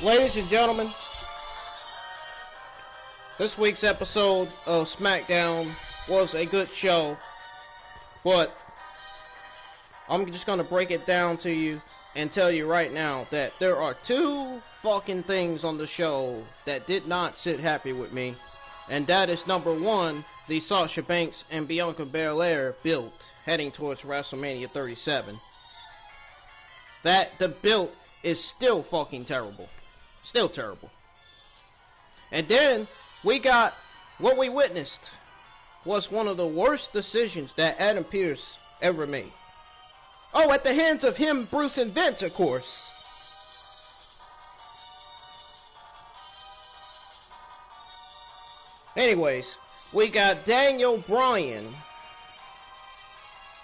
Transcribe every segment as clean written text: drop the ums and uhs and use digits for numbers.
Ladies and gentlemen, this week's episode of Smackdown was a good show, but I'm just going to break it down to you and tell you right now that there are two fucking things on the show that did not sit happy with me, and that is number one, the Sasha Banks and Bianca Belair build heading towards WrestleMania 37. That the build is still fucking terrible. Still terrible. And then we got what we witnessed was one of the worst decisions that Adam Pearce ever made. Oh, at the hands of him, Bruce, and Vince, of course. Anyways, we got Daniel Bryan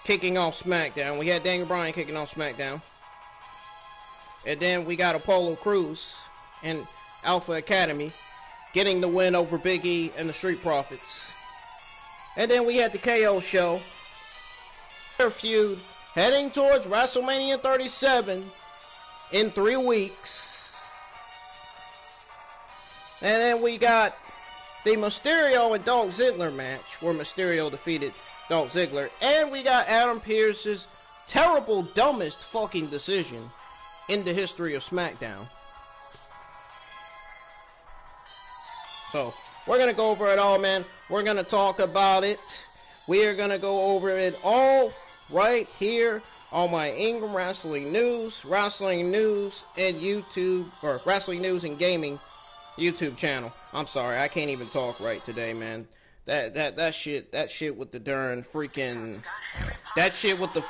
kicking off SmackDown. We had Daniel Bryan kicking off SmackDown. And then we got Apollo Crews and Alpha Academy getting the win over Big E and the Street Profits. And then we had the KO show. Their feud heading towards WrestleMania 37 in 3 weeks. And then we got the Mysterio and Dolph Ziggler match where Mysterio defeated Dolph Ziggler. And we got Adam Pearce's terrible, dumbest fucking decision in the history of SmackDown. So, we're going to go over it all, man. We're going to talk about it. We are going to go over it all right here on my Ingram Wrestling News, and YouTube, or Wrestling News and Gaming YouTube channel. I'm sorry, I can't even talk right today, man. That shit with the darn freaking, that shit with the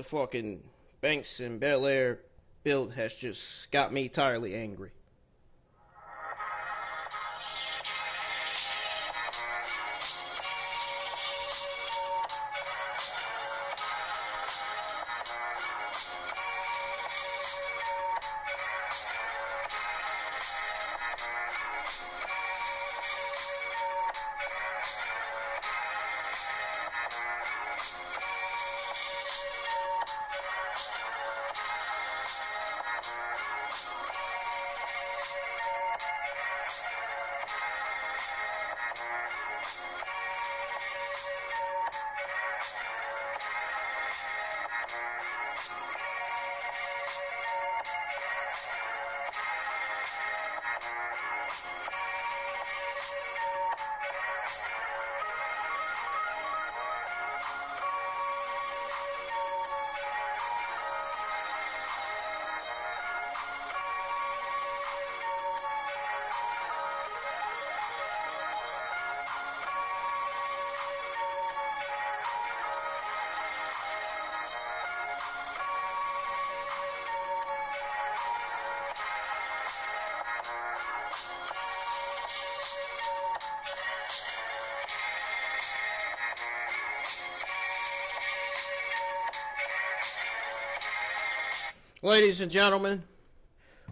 fucking Banks and Belair build has just got me entirely angry. Ladies and gentlemen,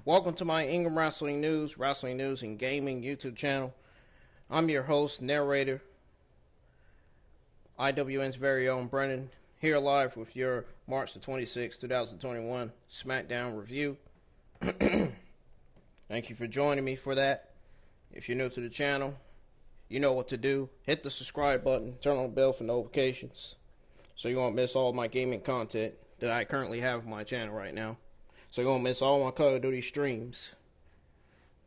welcome to my Ingram Wrestling News, and Gaming YouTube channel. I'm your host, narrator, IWN's very own Brennan, here live with your March the 26th, 2021 SmackDown review. Thank you for joining me for that. If you're new to the channel, you know what to do. Hit the subscribe button, turn on the bell for notifications, so you won't miss all my gaming content that I currently have on my channel right now. So you won't miss all my Call of Duty streams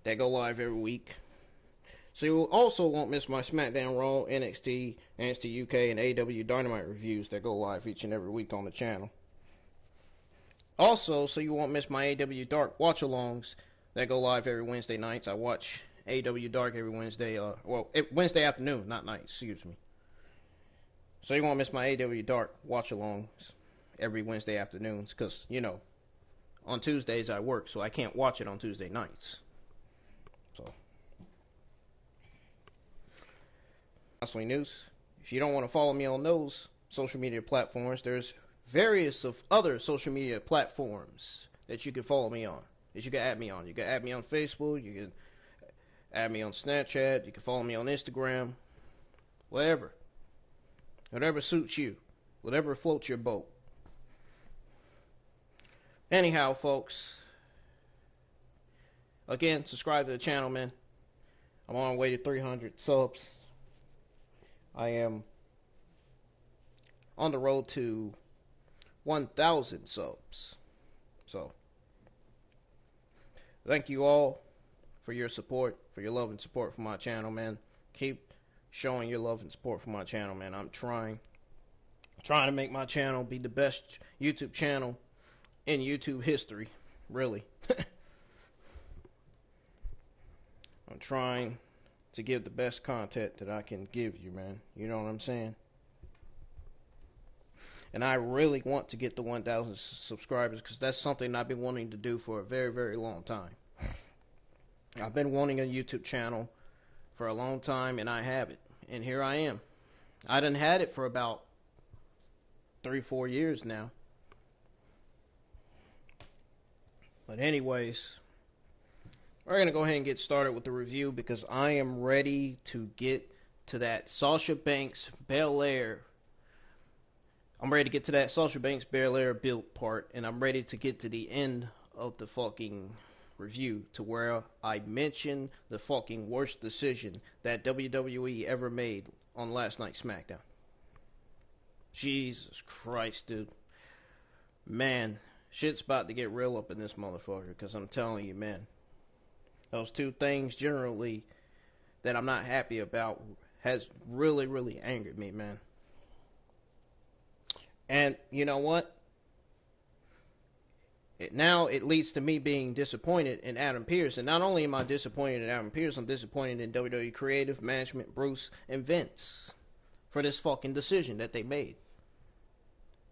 that go live every week. So you also won't miss my SmackDown Raw, NXT, UK, and AEW Dynamite reviews that go live each and every week on the channel. Also, so you won't miss my AEW Dark watch-alongs that go live every Wednesday nights. I watch AEW Dark every Wednesday, Wednesday afternoon, not night, excuse me. So you won't miss my AEW Dark watch-alongs every Wednesday afternoons, because, you know, on Tuesdays I work, so I can't watch it on Tuesday nights. So, Wrestling News. If you don't want to follow me on those social media platforms, there's various of other social media platforms that you can follow me on, that you can add me on. You can add me on Facebook, you can add me on Snapchat, you can follow me on Instagram, whatever suits you, whatever floats your boat. Anyhow, folks, Again, subscribe to the channel, man. I'm on my way to 300 subs. I am on the road to 1,000 subs. So, thank you all for your support, for your love and support for my channel, man. Keep showing your love and support for my channel, man. I'm trying to make my channel be the best YouTube channel in YouTube history, really. I'm trying to give the best content that I can give you, man. You know what I'm saying? And I really want to get to 1,000 subscribers, because that's something I've been wanting to do for a very, very long time. I've been wanting a YouTube channel for a long time, and I have it. And here I am. I done had it for about 3-4 years now. But anyways, we're going to go ahead and get started with the review, because I am ready to get to that Sasha Banks Belair. I'm ready to get to that Sasha Banks Belair build part, and I'm ready to get to the end of the fucking review, to where I mention the fucking worst decision that WWE ever made on last night's SmackDown. Jesus Christ, dude. Man, shit's about to get real up in this motherfucker, because I'm telling you, man. Those two things generally that I'm not happy about has really, really angered me, man. And you know what? Now it leads to me being disappointed in Adam Pearce. And not only am I disappointed in Adam Pearce, I'm disappointed in WWE Creative Management, Bruce, and Vince for this fucking decision that they made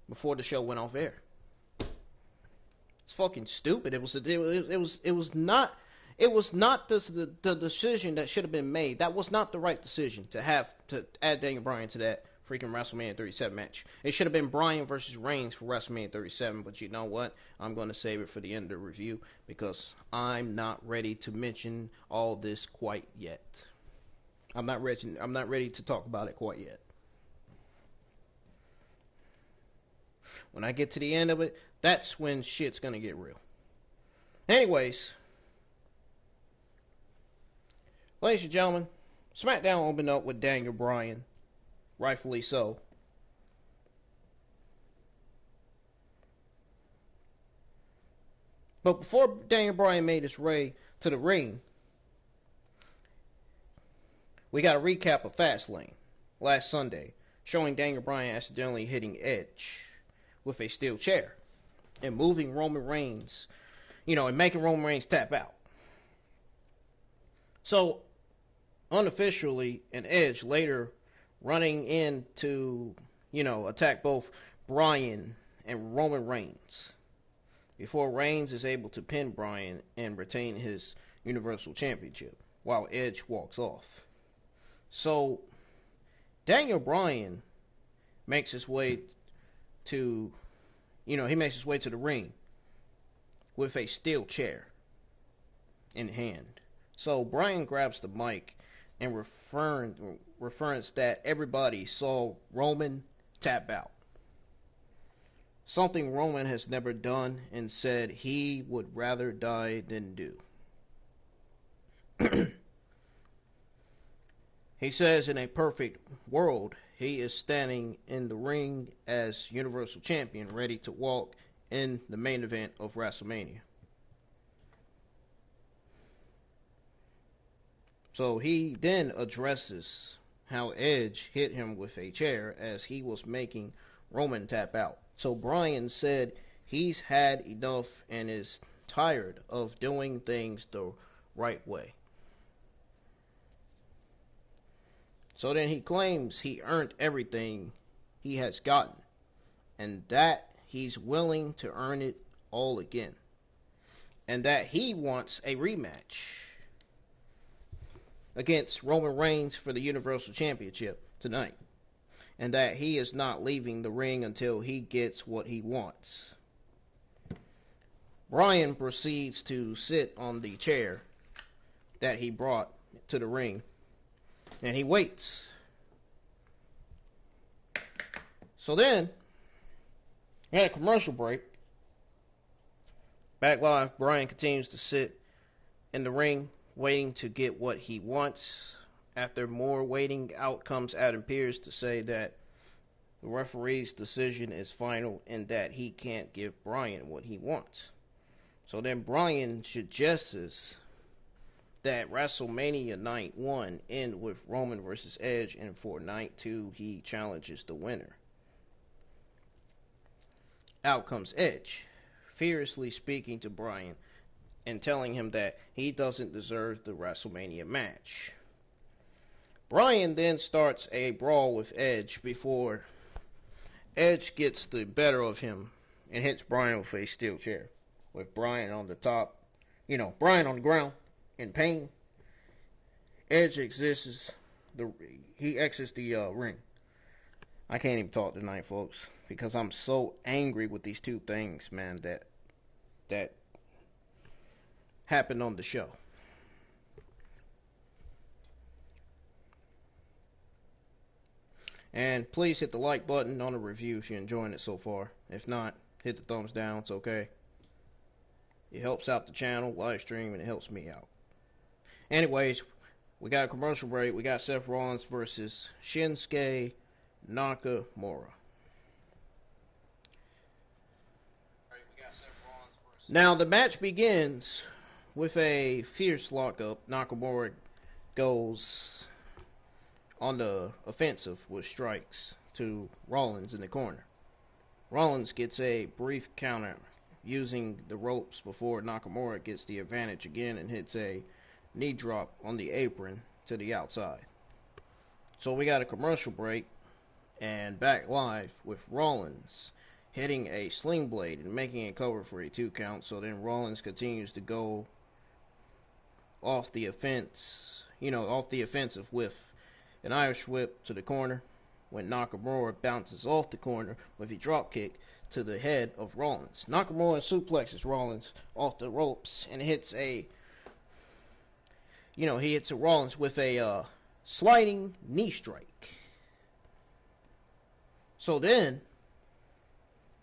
before the show went off air. It's fucking stupid. It was not the decision that should have been made. That was not the right decision to add Daniel Bryan to that freaking WrestleMania 37 match. It should have been Bryan versus Reigns for WrestleMania 37, but you know what? I'm going to save it for the end of the review, because I'm not ready to mention all this quite yet. I'm not ready to talk about it quite yet. When I get to the end of it, that's when shit's going to get real. Anyways, ladies and gentlemen, SmackDown opened up with Daniel Bryan. Rightfully so. But before Daniel Bryan made his way to the ring, we got a recap of Fastlane last Sunday, showing Daniel Bryan accidentally hitting Edge with a steel chair and moving Roman Reigns, and making Roman Reigns tap out. So, unofficially, an Edge later running in to, attack both Bryan and Roman Reigns, before Reigns is able to pin Bryan and retain his Universal Championship, while Edge walks off. So, Daniel Bryan makes his way to, the ring with a steel chair in hand. So, Bryan grabs the mic and reference that everybody saw Roman tap out. Something Roman has never done, and said he would rather die than do. He says in a perfect world, he is standing in the ring as Universal Champion, ready to walk in the main event of WrestleMania. So he then addresses how Edge hit him with a chair as he was making Roman tap out. So Bryan said he's had enough and is tired of doing things the right way. So then he claims he earned everything he has gotten, and that he's willing to earn it all again, and that he wants a rematch against Roman Reigns for the Universal Championship tonight, and that he is not leaving the ring until he gets what he wants. Bryan proceeds to sit on the chair that he brought to the ring, and he waits. So then, we had a commercial break. Back live, Bryan continues to sit in the ring, waiting to get what he wants. After more waiting, out comes Adam Pearce to say that the referee's decision is final and that he can't give Bryan what he wants. So then Bryan suggests that WrestleMania Night 1 end with Roman vs. Edge, and for Night 2 he challenges the winner. Out comes Edge, fiercely speaking to Bryan and telling him that he doesn't deserve the WrestleMania match. Bryan then starts a brawl with Edge before Edge gets the better of him and hits Bryan with a steel chair, with Bryan on the top, Bryan on the ground in pain. Edge exits the ring. I can't even talk tonight, folks, because I'm so angry with these two things, man, that happened on the show. And please hit the like button on the review if you're enjoying it so far. If not, hit the thumbs down, it's okay. It helps out the channel, live stream, and it helps me out. Anyways, we got a commercial break. We got Seth Rollins versus Shinsuke Nakamura. Now the match begins with a fierce lockup. Nakamura goes on the offensive with strikes to Rollins in the corner. Rollins gets a brief counter using the ropes before Nakamura gets the advantage again and hits a knee drop on the apron to the outside. So we got a commercial break and back live with Rollins hitting a sling blade and making a cover for a 2 count. So then Rollins continues to go off the offensive with an Irish whip to the corner when Nakamura bounces off the corner with a drop kick to the head of Rollins. Nakamura suplexes Rollins off the ropes and hits Rollins with a sliding knee strike. So then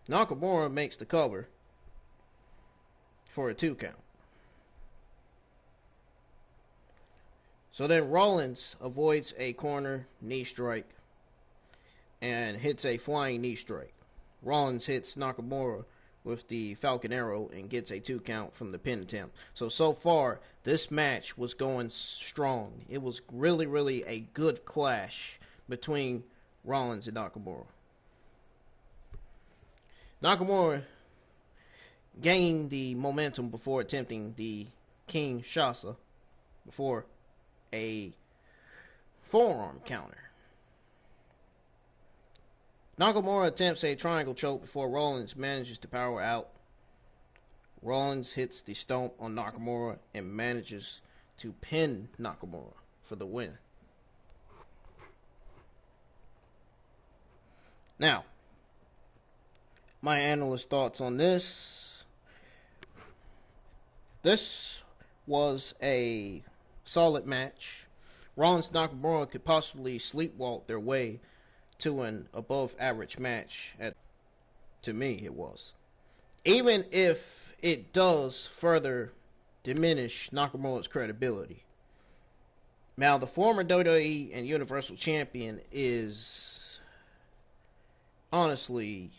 Nakamura makes the cover for a 2 count. So then Rollins avoids a corner knee strike and hits a flying knee strike. Rollins hits Nakamura with the Falcon Arrow and gets a 2 count from the pin attempt. So far, this match was going strong. It was really, really a good clash between Rollins and Nakamura. Nakamura gained the momentum before attempting the Kinshasa before a forearm counter. Nakamura attempts a triangle choke before Rollins manages to power out. Rollins hits the stomp on Nakamura and manages to pin Nakamura for the win. Now, my analyst thoughts on this. This was a solid match. Rollins and Nakamura could possibly sleepwalk their way to an above average match. To me, it was. Even if it does further diminish Nakamura's credibility. Now, the former WWE and Universal Champion is honestly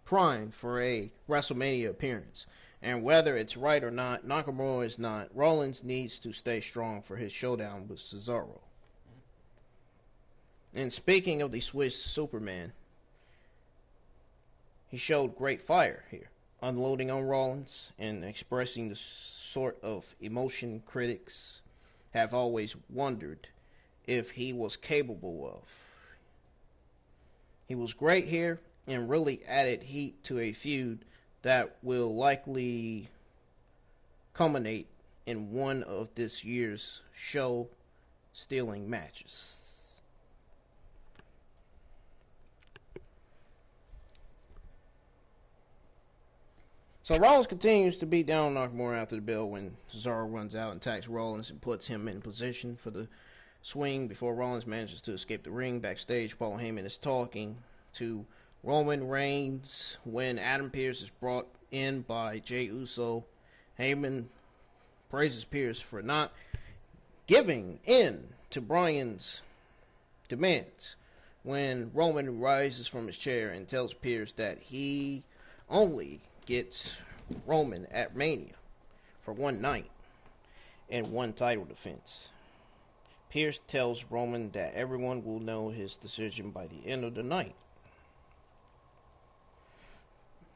primed for a WrestleMania appearance. And whether it's right or not, Nakamura is not. Rollins needs to stay strong for his showdown with Cesaro. And speaking of the Swiss Superman, he showed great fire here, unloading on Rollins and expressing the sort of emotion critics have always wondered if he was capable of. He was great here and really added heat to a feud that will likely culminate in one of this year's show-stealing matches. So Rollins continues to beat down Nakamura after the bell when Cesaro runs out and attacks Rollins and puts him in position for the swing before Rollins manages to escape the ring. Backstage, Paul Heyman is talking to Roman Reigns when Adam Pearce is brought in by Jey Uso. Heyman praises Pearce for not giving in to Bryan's demands when Roman rises from his chair and tells Pearce that he only gets Roman at Mania for one night and one title defense. Pearce tells Roman that everyone will know his decision by the end of the night.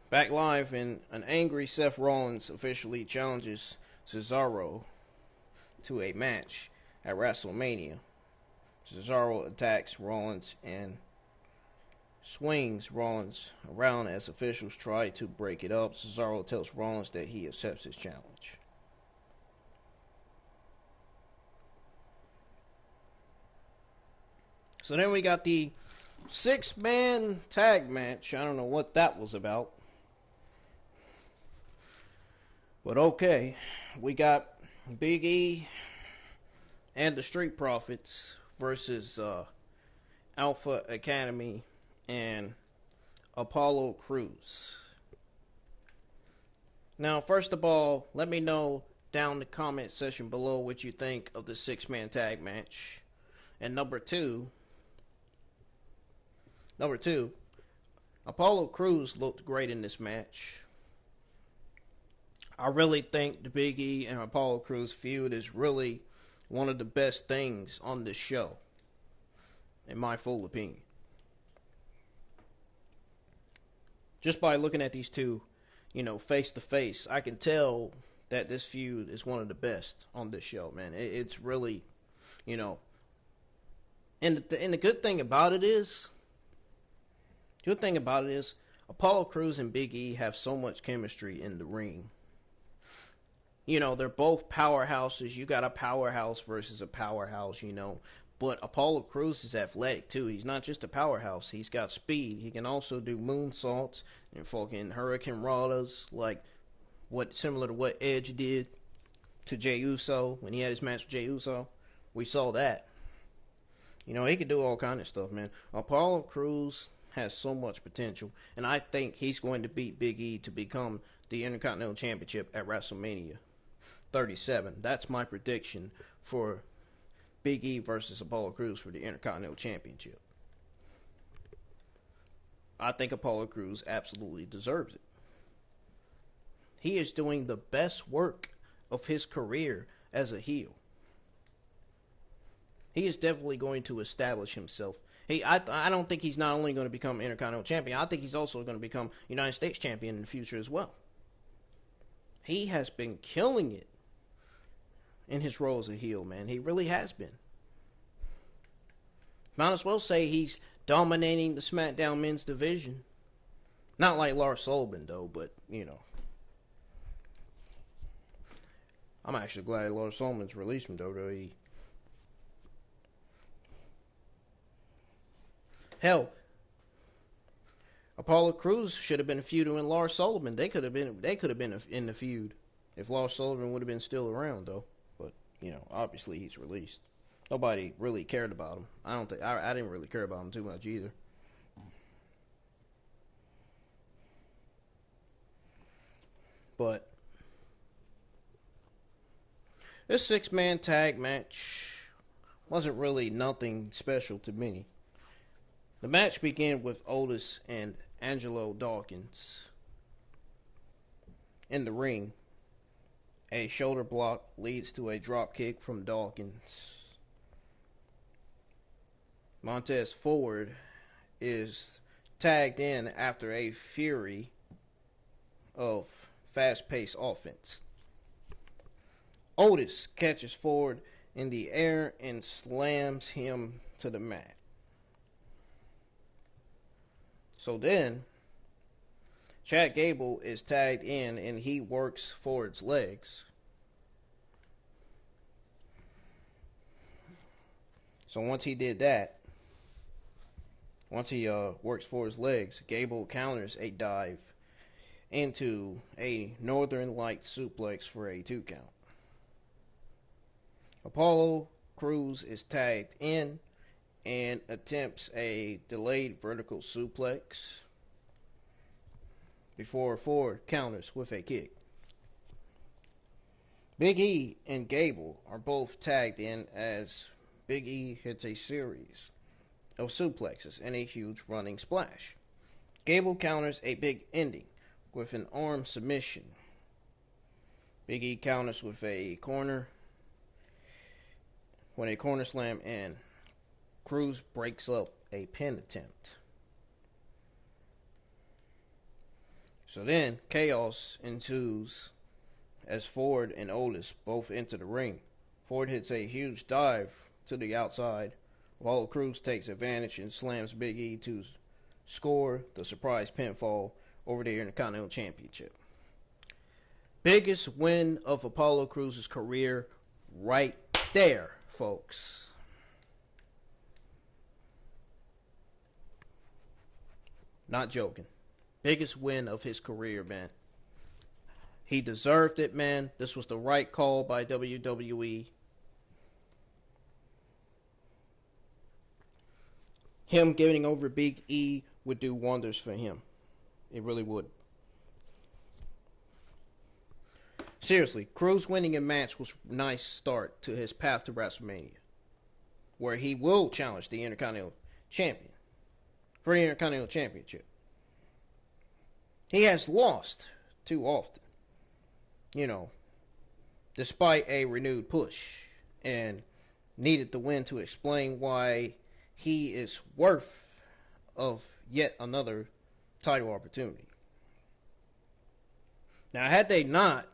Back live, and an angry Seth Rollins officially challenges Cesaro to a match at WrestleMania. Cesaro attacks Rollins and swings Rollins around as officials try to break it up. Cesaro tells Rollins that he accepts his challenge. So then we got the 6-man tag match. I don't know what that was about. But okay, we got Big E and the Street Profits versus Alpha Academy and Apollo Crews. Now, first of all, let me know down in the comment section below what you think of the 6-man tag match. And number two, Apollo Crews looked great in this match. I really think the Big E and Apollo Crews feud is really one of the best things on this show, in my full opinion. Just by looking at these two, face to face, I can tell that this feud is one of the best on this show, man. It's really, and the good thing about it is, Apollo Crews and Big E have so much chemistry in the ring. They're both powerhouses. You got a powerhouse versus a powerhouse, But Apollo Crews is athletic, too. He's not just a powerhouse. He's got speed. He can also do moonsaults and fucking Hurricane Ranas, similar to what Edge did to Jey Uso when he had his match with Jey Uso. We saw that. He can do all kind of stuff, man. Apollo Crews has so much potential, and I think he's going to beat Big E to become the Intercontinental Championship at WrestleMania 37. That's my prediction for Big E versus Apollo Crews for the Intercontinental Championship. I think Apollo Crews absolutely deserves it. He is doing the best work of his career as a heel. He is definitely going to establish himself. I don't think he's not only going to become Intercontinental Champion, I think he's also going to become United States Champion in the future as well. He has been killing it in his role as a heel, man. He really has been. Might as well say he's dominating the SmackDown men's division. Not like Lars Sullivan, though, but, I'm actually glad Lars Sullivan's released from WWE. Hell, Apollo Crews should have been feuding with Lars Sullivan. They could have been in the feud if Lars Sullivan would have been still around, though. But obviously he's released. Nobody really cared about him. I didn't really care about him too much either. But this 6-man tag match wasn't really nothing special to me. The match began with Otis and Angelo Dawkins in the ring. A shoulder block leads to a drop kick from Dawkins. Montez Ford is tagged in after a fury of fast-paced offense. Otis catches Ford in the air and slams him to the mat. So then, Chad Gable is tagged in and he works Ford's legs. So once he did that, once he works Ford's legs, Gable counters a dive into a Northern Light suplex for a 2 count. Apollo Crews is tagged in and attempts a delayed vertical suplex before Ford counters with a kick. Big E and Gable are both tagged in as Big E hits a series of suplexes and a huge running splash. Gable counters a big ending with an arm submission. Big E counters with a corner slam, and Cruz breaks up a pin attempt. So then chaos ensues as Ford and Otis both enter the ring. Ford hits a huge dive to the outside, while Cruz takes advantage and slams Big E to score the surprise pinfall over the Intercontinental Championship. Biggest win of Apollo Cruz's career right there, folks. Not joking. Biggest win of his career, man. He deserved it, man. This was the right call by WWE. Him getting over Big E would do wonders for him. It really would. Seriously, Cruz winning a match was a nice start to his path to WrestleMania, where he will challenge the Intercontinental Champion for the Intercontinental Championship. He has lost too often, despite a renewed push, and needed the win to explain why he is worth of yet another title opportunity. Now, had they not,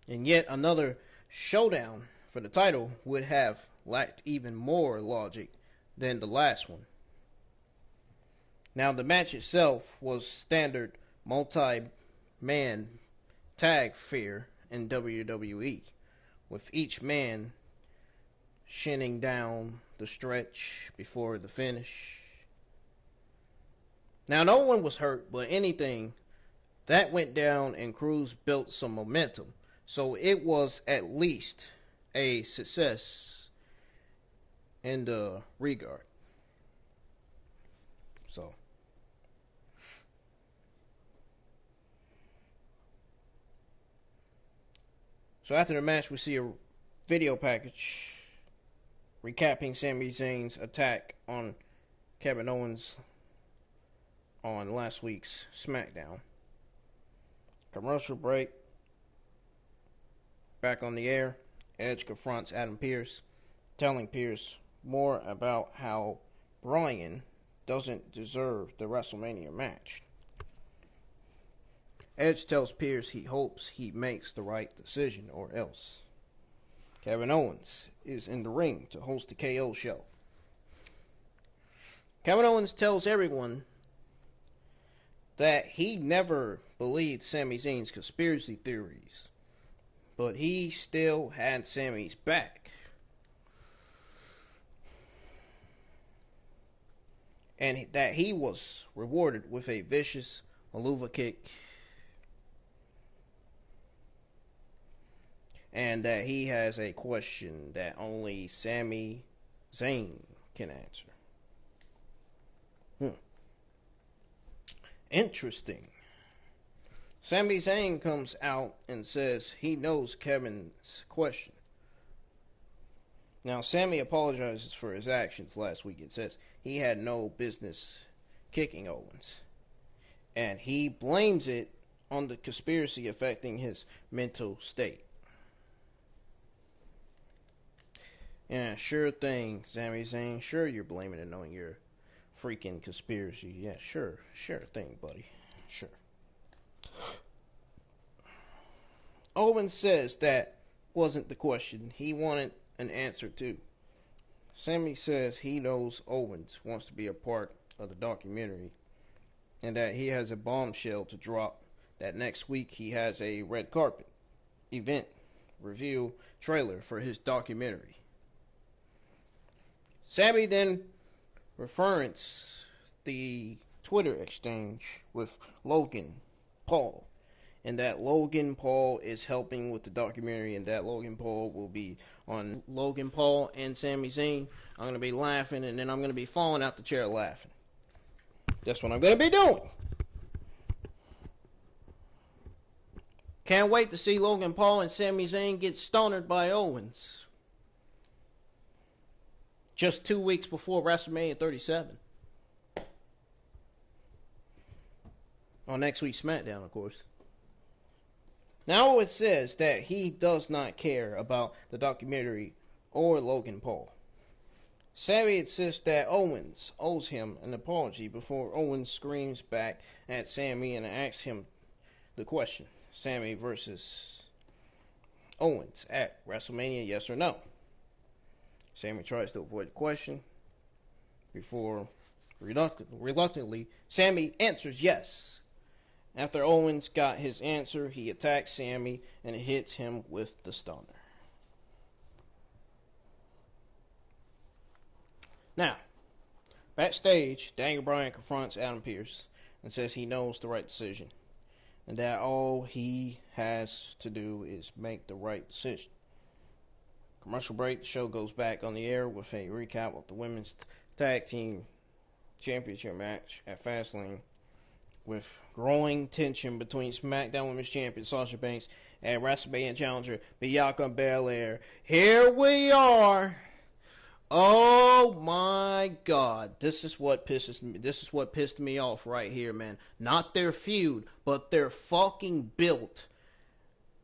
and yet another showdown for the title would have lacked even more logic than the last one. Now, the match itself was standard multi-man tag fare in WWE, with each man shinning down the stretch before the finish. Now, no one was hurt, but anything that went down, and Cruz built some momentum. So it was at least a success in the regard. So after the match, we see a video package recapping Sami Zayn's attack on Kevin Owens on last week's SmackDown. Commercial break. Back on the air, Edge confronts Adam Pearce, telling Pearce more about how Bryan doesn't deserve the WrestleMania match. Edge tells Pearce he hopes he makes the right decision, or else. Kevin Owens is in the ring to host the KO show. Kevin Owens tells everyone that he never believed Sami Zayn's conspiracy theories, but he still had Sami's back. And that he was rewarded with a vicious Maluva kick, and that he has a question that only Sami Zayn can answer. Interesting. Sami Zayn comes out and says he knows Kevin's question. Now, Sami apologizes for his actions last week. It says he had no business kicking Owens, and he blames it on the conspiracy affecting his mental state. Yeah, sure thing, Sami Zayn. Sure, you're blaming it on your freaking conspiracy. Yeah, sure thing, buddy. Sure. Owens says that wasn't the question. He wanted an answer too. Sami says he knows Owens wants to be a part of the documentary, and that he has a bombshell to drop, that next week he has a red carpet event review trailer for his documentary. Sami then references the Twitter exchange with Logan Paul, and that Logan Paul is helping with the documentary, and that Logan Paul will be on Logan Paul and Sami Zayn. I'm going to be laughing, and then I'm going to be falling out the chair laughing. That's what I'm going to be doing. Can't wait to see Logan Paul and Sami Zayn get stunnered by Owens. Just 2 weeks before WrestleMania 37. On next week's SmackDown, of course. Now it says that he does not care about the documentary or Logan Paul. Sami insists that Owens owes him an apology before Owens screams back at Sami and asks him the question. Sami versus Owens at WrestleMania, yes or no? Sami tries to avoid the question before reluctantly Sami answers yes. After Owens got his answer, he attacks Sami and hits him with the stunner. Now, backstage, Daniel Bryan confronts Adam Pearce and says he knows the right decision and that all he has to do is make the right decision. Commercial break, the show goes back on the air with a recap of the Women's Tag Team Championship match at Fastlane, with growing tension between SmackDown Women's Champion Sasha Banks and WrestleMania challenger Bianca Belair. Here we are. Oh my God, this is what pissed me off right here, man. Not their feud, but their fucking build.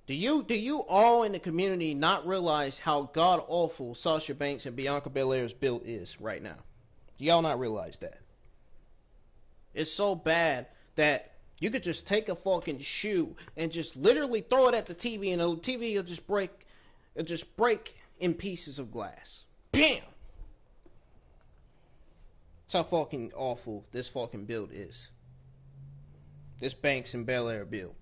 Do you all in the community not realize how god awful Sasha Banks and Bianca Belair's build is right now? Do y'all not realize that? It's so bad that you could just take a fucking shoe and just literally throw it at the TV and the TV will just break in pieces of glass. Bam! That's how fucking awful this fucking build is. This Banks and Belair build.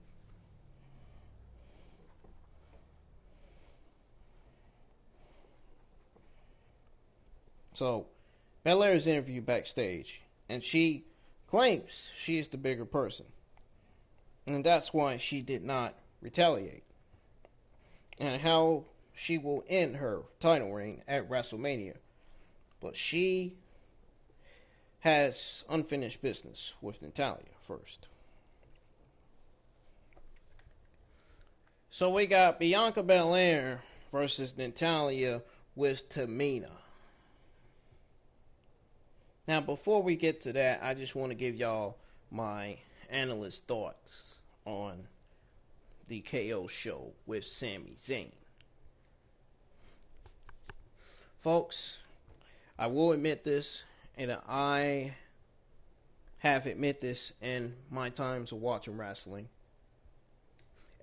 So, Belair is interviewed backstage, and she claims she is the bigger person. And that's why she did not retaliate. And how she will end her title reign at WrestleMania. But she has unfinished business with Natalya first. So we got Bianca Belair versus Natalya with Tamina. Now, before we get to that, I just want to give y'all my analyst thoughts on the KO show with Sami Zayn. Folks, I will admit this, and I have admitted this in my times of watching wrestling.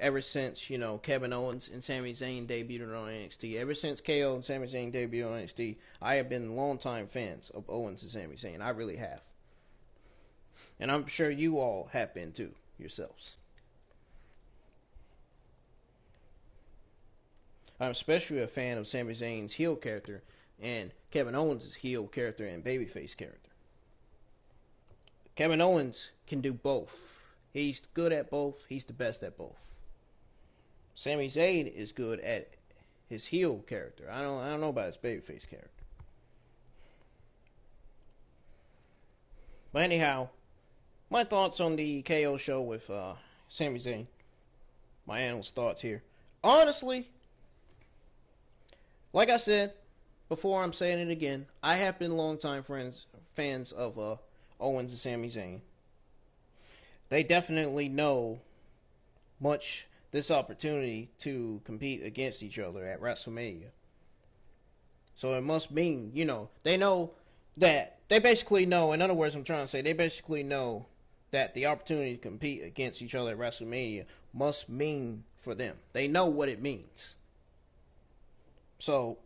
Ever since, Kevin Owens and Sami Zayn debuted on NXT. Ever since KO and Sami Zayn debuted on NXT, I have been longtime fans of Owens and Sami Zayn. I really have. And I'm sure you all have been too, yourselves. I'm especially a fan of Sami Zayn's heel character and Kevin Owens' heel character and babyface character. Kevin Owens can do both. He's good at both. He's the best at both. Sami Zayn is good at his heel character. I don't know about his babyface character. But anyhow, my thoughts on the KO show with Sami Zayn. My analyst thoughts here. Honestly, like I said before, I'm saying it again. I have been longtime fans of Owens and Sami Zayn. They definitely know much this opportunity to compete against each other at WrestleMania. So it must mean, they know that, they basically know, in other words, I'm trying to say, they basically know that the opportunity to compete against each other at WrestleMania must mean for them. They know what it means. So,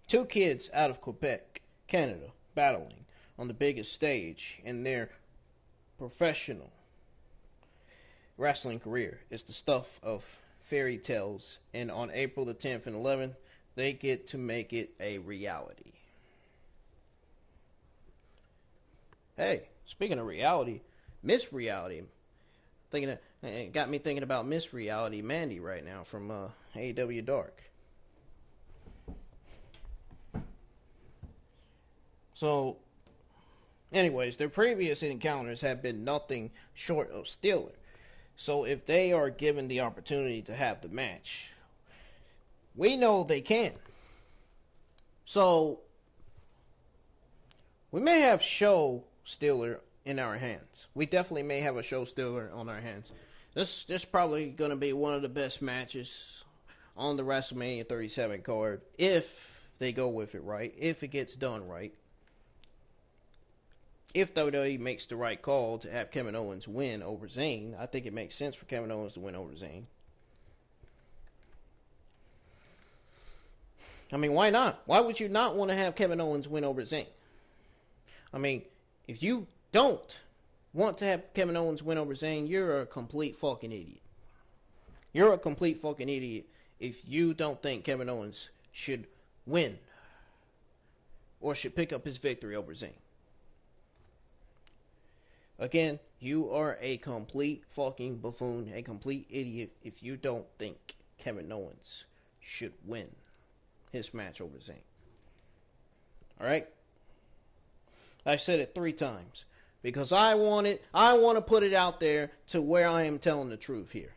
two kids out of Quebec, Canada, battling on the biggest stage in their professional wrestling career is the stuff of fairy tales, and on April the 10th and 11th, they get to make it a reality. Hey, speaking of reality, Miss Reality, it got me thinking about Miss Reality Mandy right now from AEW Dark. So, anyways, their previous encounters have been nothing short of stellar. So if they are given the opportunity to have the match, we know they can. So we may have show stealer in our hands. We definitely may have a show stealer on our hands. This probably going to be one of the best matches on the WrestleMania 37 card if they go with it right, if it gets done right. If WWE makes the right call to have Kevin Owens win over Zayn, I think it makes sense for Kevin Owens to win over Zayn. I mean, why not? Why would you not want to have Kevin Owens win over Zayn? I mean, if you don't want to have Kevin Owens win over Zayn, you're a complete fucking idiot. You're a complete fucking idiot if you don't think Kevin Owens should win or should pick up his victory over Zayn. Again, you are a complete fucking buffoon, a complete idiot if you don't think Kevin Owens should win his match over Zayn. Alright? I said it 3 times. Because I want to put it out there to where I am telling the truth here.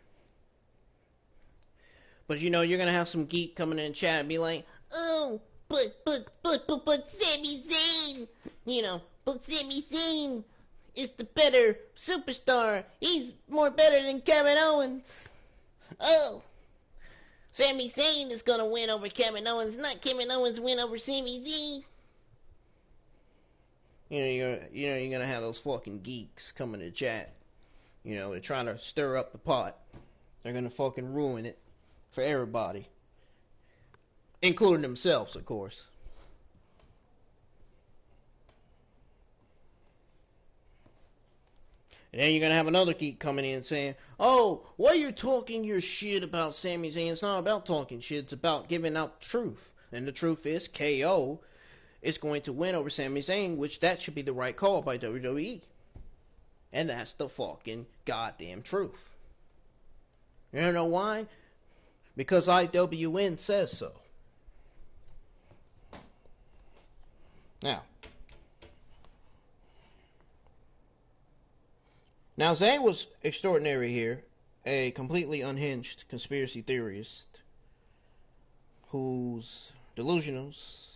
But you know, you're going to have some geek coming in chat and be like, oh, but Sami Zayn, you know, but Sami Zayn is the better superstar. He's more better than Kevin Owens. Oh, Sami Zayn is going to win over Kevin Owens, not Kevin Owens win over Sami Zayn. You're going to have those fucking geeks coming to chat. You know, they're trying to stir up the pot. They're going to fucking ruin it for everybody. Including themselves, of course. And then you're going to have another geek coming in saying, oh, why are you talking your shit about Sami Zayn? It's not about talking shit. It's about giving out the truth. And the truth is, KO is going to win over Sami Zayn, which that should be the right call by WWE. And that's the fucking goddamn truth. You know why? Because IWN says so. Now Zayn was extraordinary here, a completely unhinged conspiracy theorist whose delusions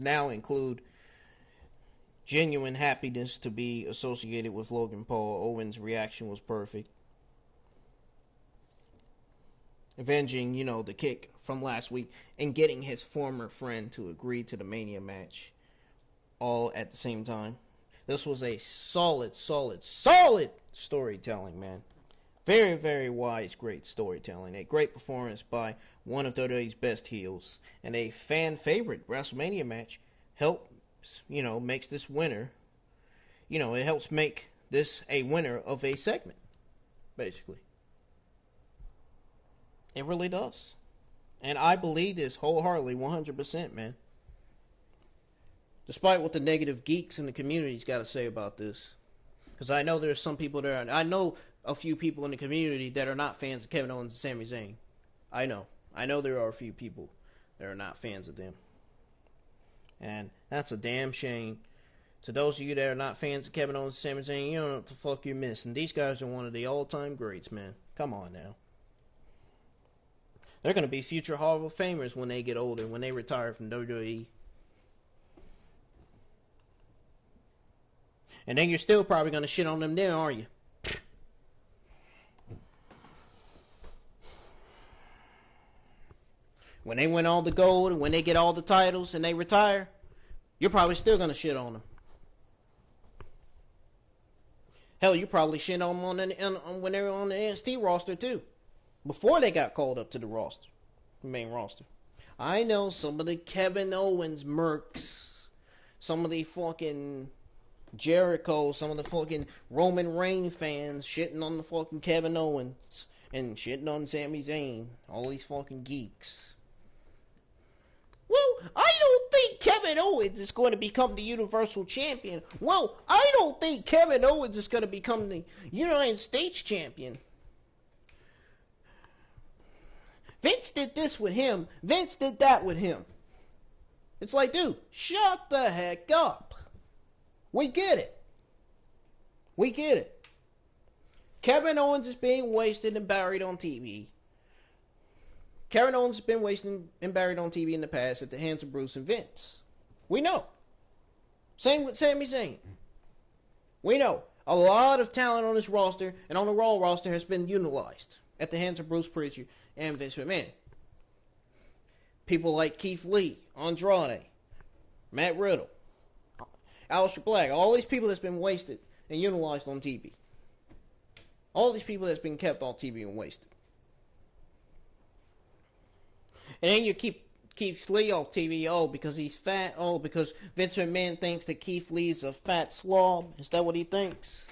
now include genuine happiness to be associated with Logan Paul. Owens' reaction was perfect. Avenging, the kick from last week and getting his former friend to agree to the Mania match all at the same time. This was a solid storytelling, man. Very, very wise, great storytelling. A great performance by one of WWE's best heels. And a fan favorite WrestleMania match makes this winner, it helps make this a winner of a segment, basically. It really does. And I believe this wholeheartedly, 100%, man. Despite what the negative geeks in the community's got to say about this. Because I know there's some people there. I know a few people in the community that are not fans of Kevin Owens and Sami Zayn. I know there are a few people that are not fans of them. And that's a damn shame. To those of you that are not fans of Kevin Owens and Sami Zayn, you don't know what the fuck you're missing. These guys are one of the all-time greats, man. Come on now. They're going to be future Hall of Famers when they get older, when they retire from WWE. And then you're still probably going to shit on them then, are you? When they win all the gold and when they get all the titles and they retire, you're probably still going to shit on them. Hell, you probably shit on them when they were on the NXT roster too. Before they got called up to the main roster. I know some of the Kevin Owens mercs, some of the fucking Jericho, some of the fucking Roman Reigns fans shitting on the fucking Kevin Owens and shitting on Sami Zayn. All these fucking geeks. Well, I don't think Kevin Owens is going to become the Universal Champion. Well, I don't think Kevin Owens is going to become the United States Champion. Vince did this with him. Vince did that with him. It's like, dude, shut the heck up. We get it. Kevin Owens is being wasted and buried on TV. Kevin Owens has been wasted and buried on TV in the past at the hands of Bruce and Vince. We know. Same with Sami Zayn. We know. A lot of talent on this roster and on the Raw roster has been utilized at the hands of Bruce Prichard and Vince McMahon. People like Keith Lee, Andrade, Matt Riddle, Aleister Black, all these people that's been wasted and utilized on TV. All these people that's been kept on TV and wasted. And then you keep Keith Lee off TV, because he's fat, because Vince McMahon thinks that Keith Lee's a fat slob. Is that what he thinks?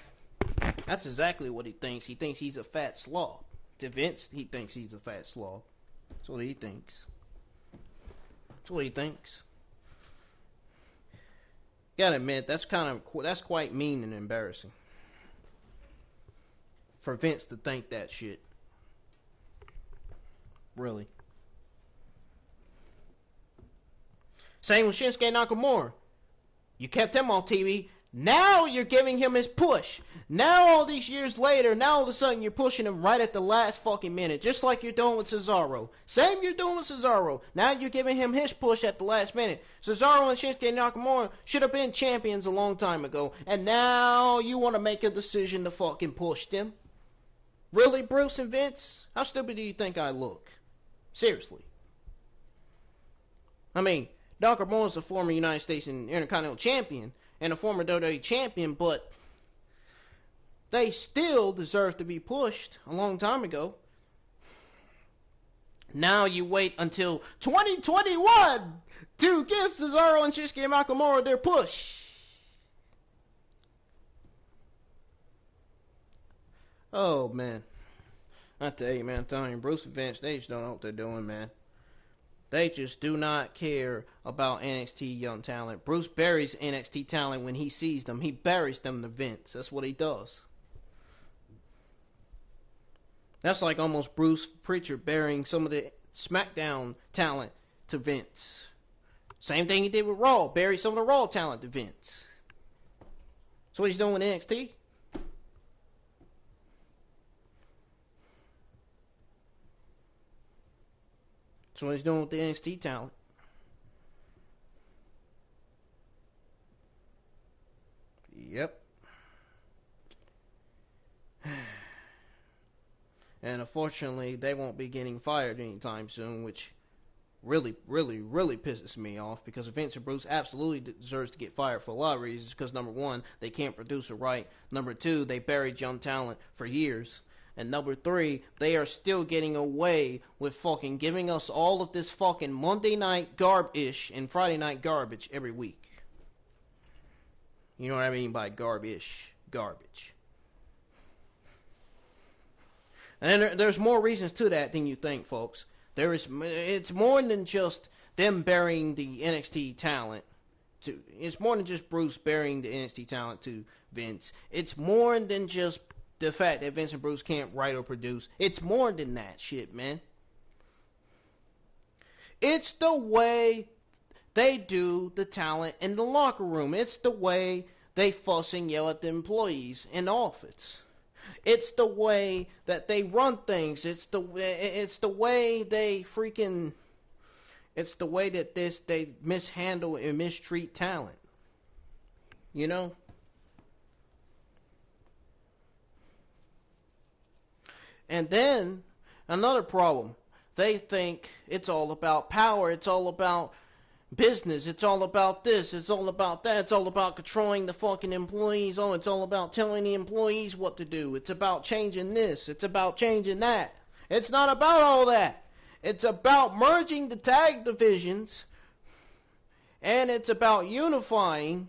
That's exactly what he thinks. He thinks he's a fat slob. To Vince, he thinks he's a fat slob. That's what he thinks. That's what he thinks. Gotta admit, that's quite mean and embarrassing for Vince to think that shit. Really. Same with Shinsuke Nakamura. You kept him off TV. Now you're giving him his push. Now all these years later, now all of a sudden you're pushing him right at the last fucking minute. Just like you're doing with Cesaro. Same you're doing with Cesaro. Now you're giving him his push at the last minute. Cesaro and Shinsuke Nakamura should have been champions a long time ago. And now you want to make a decision to fucking push them? Really, Bruce and Vince? How stupid do you think I look? Seriously. I mean, Nakamura's a former United States Intercontinental Champion and a former WWE Champion, but they still deserve to be pushed a long time ago. Now you wait until 2021 to give Cesaro and Shinsuke Nakamura their push. Oh, man. I tell you, man, I'm telling you, Bruce and Vince, they just don't know what they're doing, man. They just do not care about NXT young talent. Bruce buries NXT talent when he sees them. He buries them to Vince. That's what he does. That's like almost Bruce Prichard burying some of the SmackDown talent to Vince. Same thing he did with Raw. Bury some of the Raw talent to Vince. That's what he's doing with NXT. That's what he's doing with the NXT talent. Yep. And unfortunately, they won't be getting fired anytime soon, which really pisses me off, because Vince and Bruce absolutely deserves to get fired for a lot of reasons, because number one, they can't produce it right. Number two, they buried young talent for years. And number three, they are still getting away with fucking giving us all of this fucking Monday night garbage and Friday night garbage every week. You know what I mean by garbage. And there's more reasons to that than you think, folks. It's more than just them burying the NXT talent. It's more than just Bruce burying the NXT talent to Vince. It's more than just the fact that Vince and Bruce can't write or produce. It's more than that shit, man. It's the way they do the talent in the locker room. It's the way they fuss and yell at the employees in the office. It's the way that they run things. It's the way they freaking... It's the way that they mishandle and mistreat talent. You know? And then, another problem. They think it's all about power, it's all about business, it's all about this, it's all about that, it's all about controlling the fucking employees, it's all about telling the employees what to do, it's about changing this, it's about changing that. It's not about all that. It's about merging the tag divisions, and it's about unifying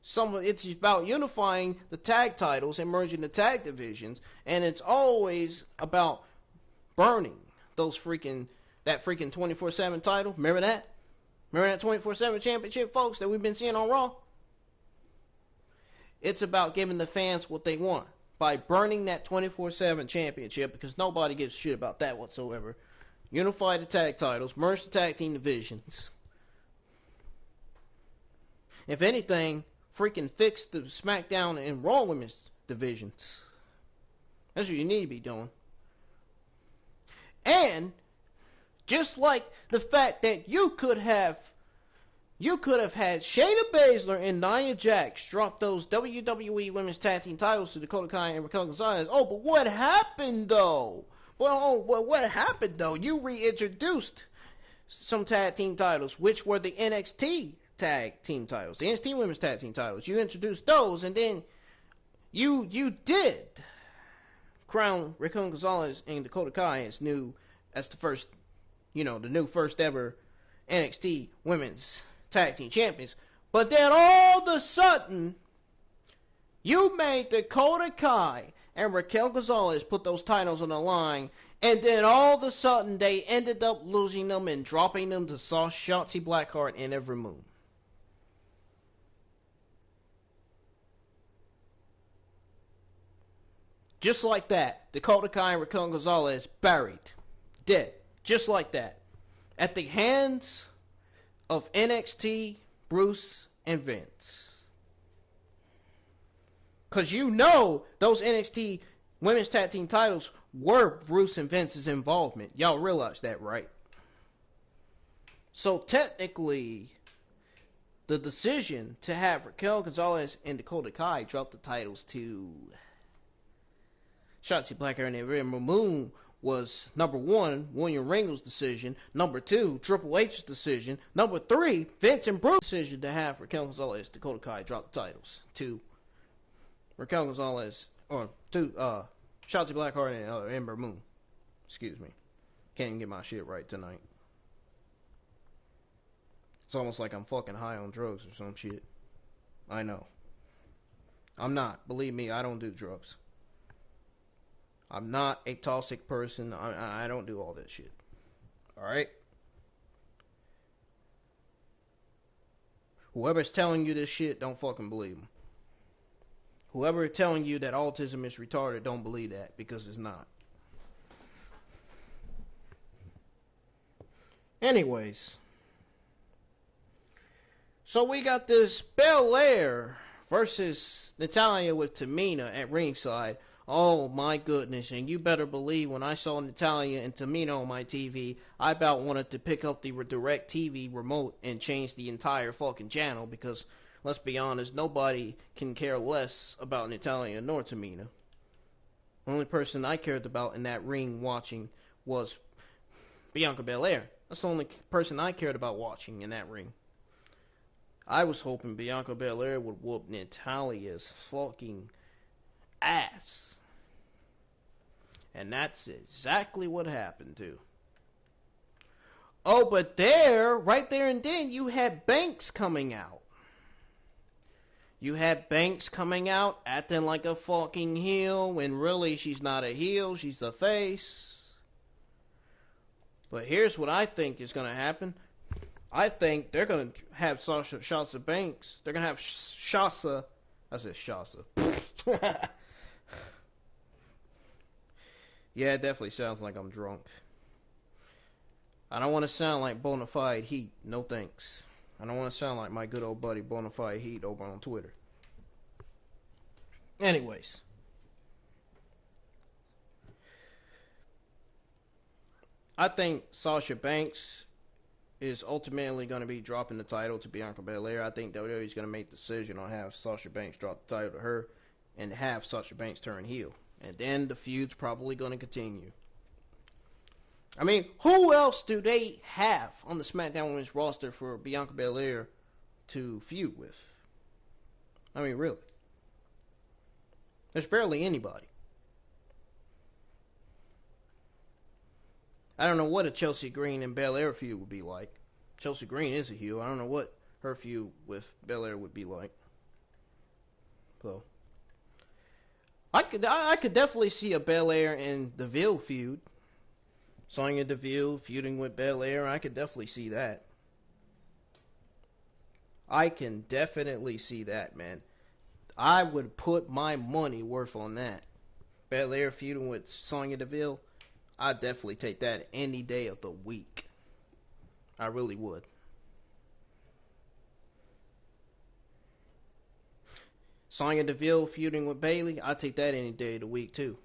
the tag titles and merging the tag divisions, and it's always about burning that freaking 24/7 title. Remember that? Remember that 24/7 championship, folks, that we've been seeing on Raw? It's about giving the fans what they want by burning that 24/7 championship, because nobody gives a shit about that whatsoever. Unify the tag titles, merge the tag team divisions. If anything, freaking fix the SmackDown and Raw women's divisions. That's what you need to be doing. And just like the fact that you could have had Shayna Baszler and Nia Jax drop those WWE Women's Tag Team titles to Dakota Kai and Raquel Gonzalez. Oh, but what happened though? Well, what happened though? You reintroduced some tag team titles, which were the NXT tag team titles, the NXT Women's Tag Team titles. You introduced those, and then you did crown Raquel Gonzalez and Dakota Kai as the first, the new first ever NXT Women's Tag Team Champions. But then all of a sudden, you made Dakota Kai and Raquel Gonzalez put those titles on the line, and then all of a sudden they ended up losing them and dropping them to Shotzi Blackheart and Ember Moon. Just like that, Dakota Kai and Raquel Gonzalez buried, dead, just like that, at the hands of NXT, Bruce, and Vince. Because those NXT Women's Tag Team titles were Bruce and Vince's involvement. Y'all realize that, right? So technically, the decision to have Raquel Gonzalez and Dakota Kai drop the titles to Shotzi Blackheart and Ember Moon was, number one, William Regal's decision. Number two, Triple H's decision. Number three, Vince and Bruce's decision to have Raquel Gonzalez and Dakota Kai drop the titles to Raquel Gonzalez, or to Shotzi Blackheart and Ember Moon. Excuse me. Can't even get my shit right tonight. It's almost like I'm fucking high on drugs or some shit. I know. I'm not. Believe me, I don't do drugs. I'm not a toxic person. I don't do all that shit. Alright? Whoever's telling you this shit, don't fucking believe them. Whoever is telling you that autism is retarded, don't believe that, because it's not. Anyways. So we got this Belair versus Natalya with Tamina at ringside. Oh my goodness, and you better believe when I saw Natalya and Tamina on my TV, I about wanted to pick up the DirecTV remote and change the entire fucking channel, because let's be honest, nobody can care less about Natalya nor Tamina. The only person I cared about in that ring watching was Bianca Belair. That's the only person I cared about watching in that ring. I was hoping Bianca Belair would whoop Natalya's fucking ass. And that's exactly what happened too. Oh, but right there and then, you had Banks coming out. You had Banks coming out acting like a fucking heel when really she's not a heel, she's a face. But here's what I think is going to happen. I think they're going to have Sasha Banks. They're going to have Sasha. I said Sasha. Yeah, it definitely sounds like I'm drunk. I don't want to sound like Bonafide Heat. No thanks. I don't want to sound like my good old buddy Bonafide Heat over on Twitter. Anyways. I think Sasha Banks is ultimately going to be dropping the title to Bianca Belair. I think WWE is going to make the decision on have Sasha Banks drop the title to her and have Sasha Banks turn heel. And then the feud's probably going to continue. I mean, who else do they have on the SmackDown Women's roster for Bianca Belair to feud with? I mean, really. There's barely anybody. I don't know what a Chelsea Green and Belair feud would be like. Chelsea Green is a heel. I don't know what her feud with Belair would be like. So, I could definitely see a Belair and Deville feud. Sonya Deville feuding with Belair. I could definitely see that. I can definitely see that, man. I would put my money worth on that. Belair feuding with Sonya Deville. I'd definitely take that any day of the week. I really would. Sonya Deville feuding with Bayley. I'd take that any day of the week too.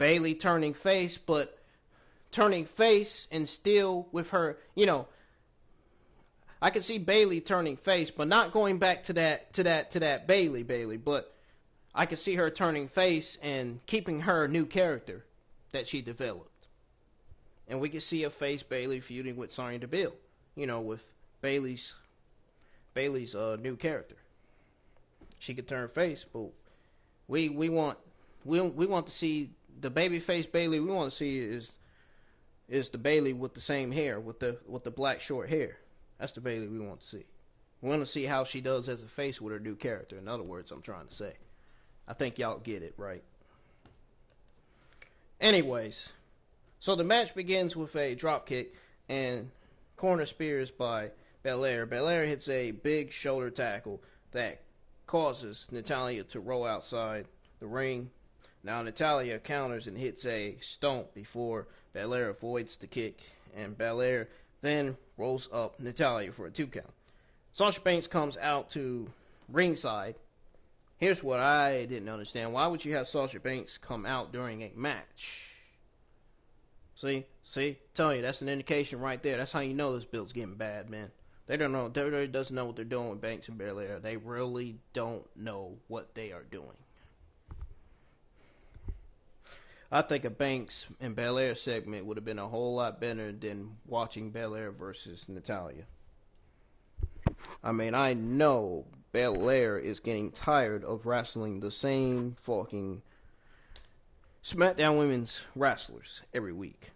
Bayley turning face, but turning face and still with her, I can see Bayley turning face, but not going back to that Bayley, but I can see her turning face and keeping her new character that she developed. And we can see a face Bayley feuding with Sonya Deville, with Bayley's new character. She could turn face, but we want to see the babyface Bayley. We want to see is the Bayley with the same hair, with the black short hair. That's the Bayley we want to see. We want to see how she does as a face with her new character. In other words, I'm trying to say. I think y'all get it, right? Anyways, so the match begins with a drop kick and corner spears by Belair. Belair hits a big shoulder tackle that causes Natalya to roll outside the ring. Now Natalya counters and hits a stomp before Belair avoids the kick, and Belair then rolls up Natalya for a 2 count. Sasha Banks comes out to ringside. Here's what I didn't understand. Why would you have Sasha Banks come out during a match? See? Tell you, that's an indication right there. That's how you know this build's getting bad, man. They don't know. WWE doesn't know what they're doing with Banks and Belair. They really don't know what they are doing. I think a Banks and Belair segment would have been a whole lot better than watching Belair versus Natalya. I mean, I know Belair is getting tired of wrestling the same fucking SmackDown women's wrestlers every week.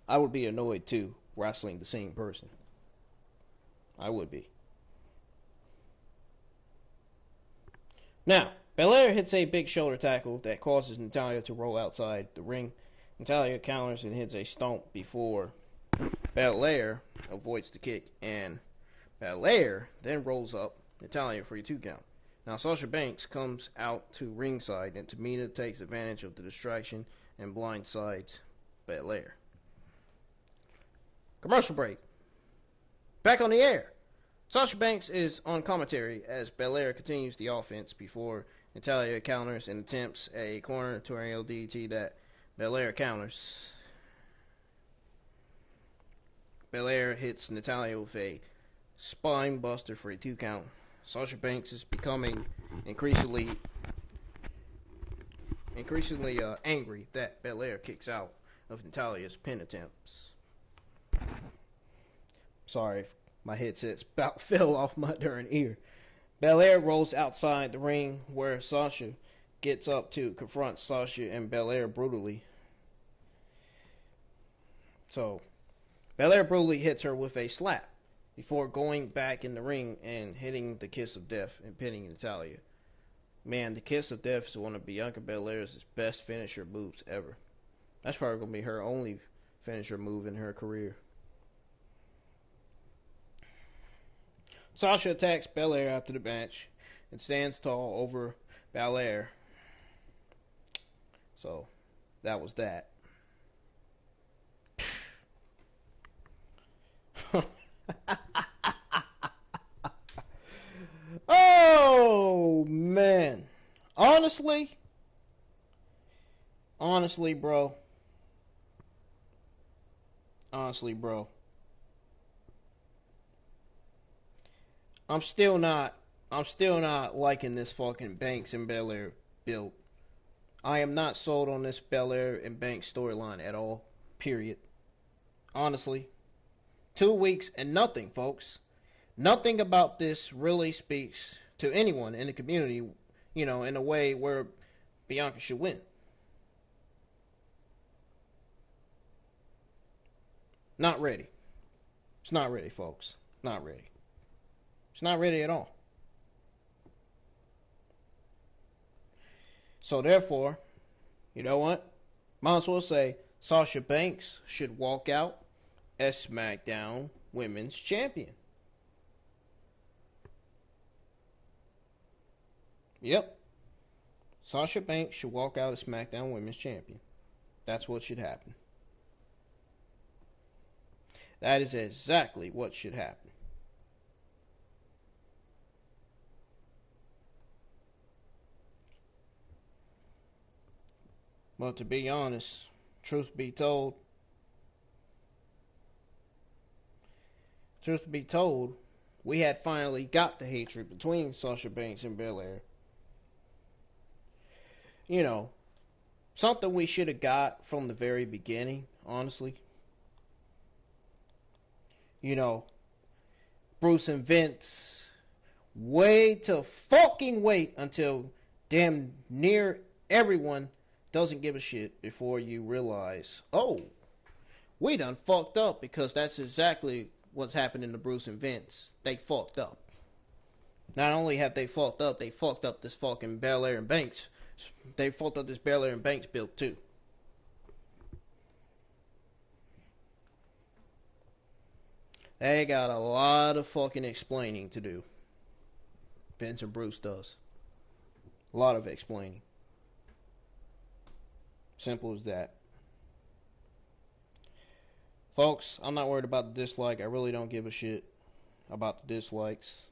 I would be annoyed too, wrestling the same person. I would be. Now, Belair hits a big shoulder tackle that causes Natalya to roll outside the ring. Natalya counters and hits a stomp before Belair avoids the kick, and Belair then rolls up Natalya for a 2 count. Now Sasha Banks comes out to ringside, and Tamina takes advantage of the distraction and blindsides Belair. Commercial break. Back on the air. Sasha Banks is on commentary as Belair continues the offense before Natalya counters and attempts a corner tornado DDT that Belair counters. Belair hits Natalya with a spine buster for a 2 count. Sasha Banks is becoming increasingly angry that Belair kicks out of Natalya's pin attempts. Sorry, my headset about fell off my darn ear. Belair rolls outside the ring where Sasha gets up to confront Sasha and Belair brutally. So, Belair brutally hits her with a slap before going back in the ring and hitting the Kiss of Death and pinning Natalya. Man, the Kiss of Death is one of Bianca Belair's best finisher moves ever. That's probably going to be her only finisher move in her career. Sasha attacks Belair after the match and stands tall over Belair. So, that was that. Oh, man. Honestly, bro. I'm still not liking this fucking Banks and Belair build. I am not sold on this Belair and Banks storyline at all. Period. Honestly. 2 weeks and nothing, folks. Nothing about this really speaks to anyone in the community, in a way where Bianca should win. Not ready. It's not ready, folks. Not ready. It's not ready at all. So therefore, you know what? Might as well say Sasha Banks should walk out as SmackDown Women's Champion. Yep. Sasha Banks should walk out as SmackDown Women's Champion. That's what should happen. That is exactly what should happen. But to be honest, truth be told, we had finally got the hatred between Sasha Banks and Belair. You know, something we should have got from the very beginning, honestly. You know, Bruce and Vince wait until damn near everyone doesn't give a shit before you realize, oh, we done fucked up, because that's exactly what's happening to Bruce and Vince. They fucked up. Not only have they fucked up this fucking Belair and Banks. They fucked up this Belair and Banks build too. They got a lot of fucking explaining to do. Vince and Bruce does. A lot of explaining. Simple as that. Folks, I'm not worried about the dislike. I really don't give a shit about the dislikes.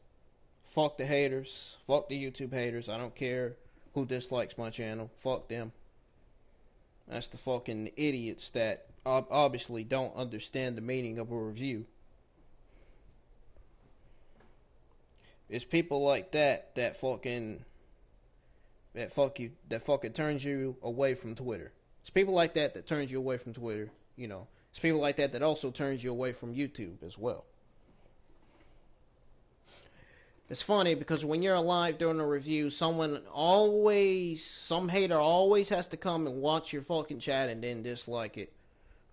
Fuck the haters. Fuck the YouTube haters. I don't care who dislikes my channel. Fuck them. That's the fucking idiots that obviously don't understand the meaning of a review. It's people like that fucking turns you away from Twitter. It's people like that turns you away from Twitter, you know. It's people like that also turns you away from YouTube as well. It's funny because when you're alive during a review, some hater always has to come and watch your fucking chat and then dislike it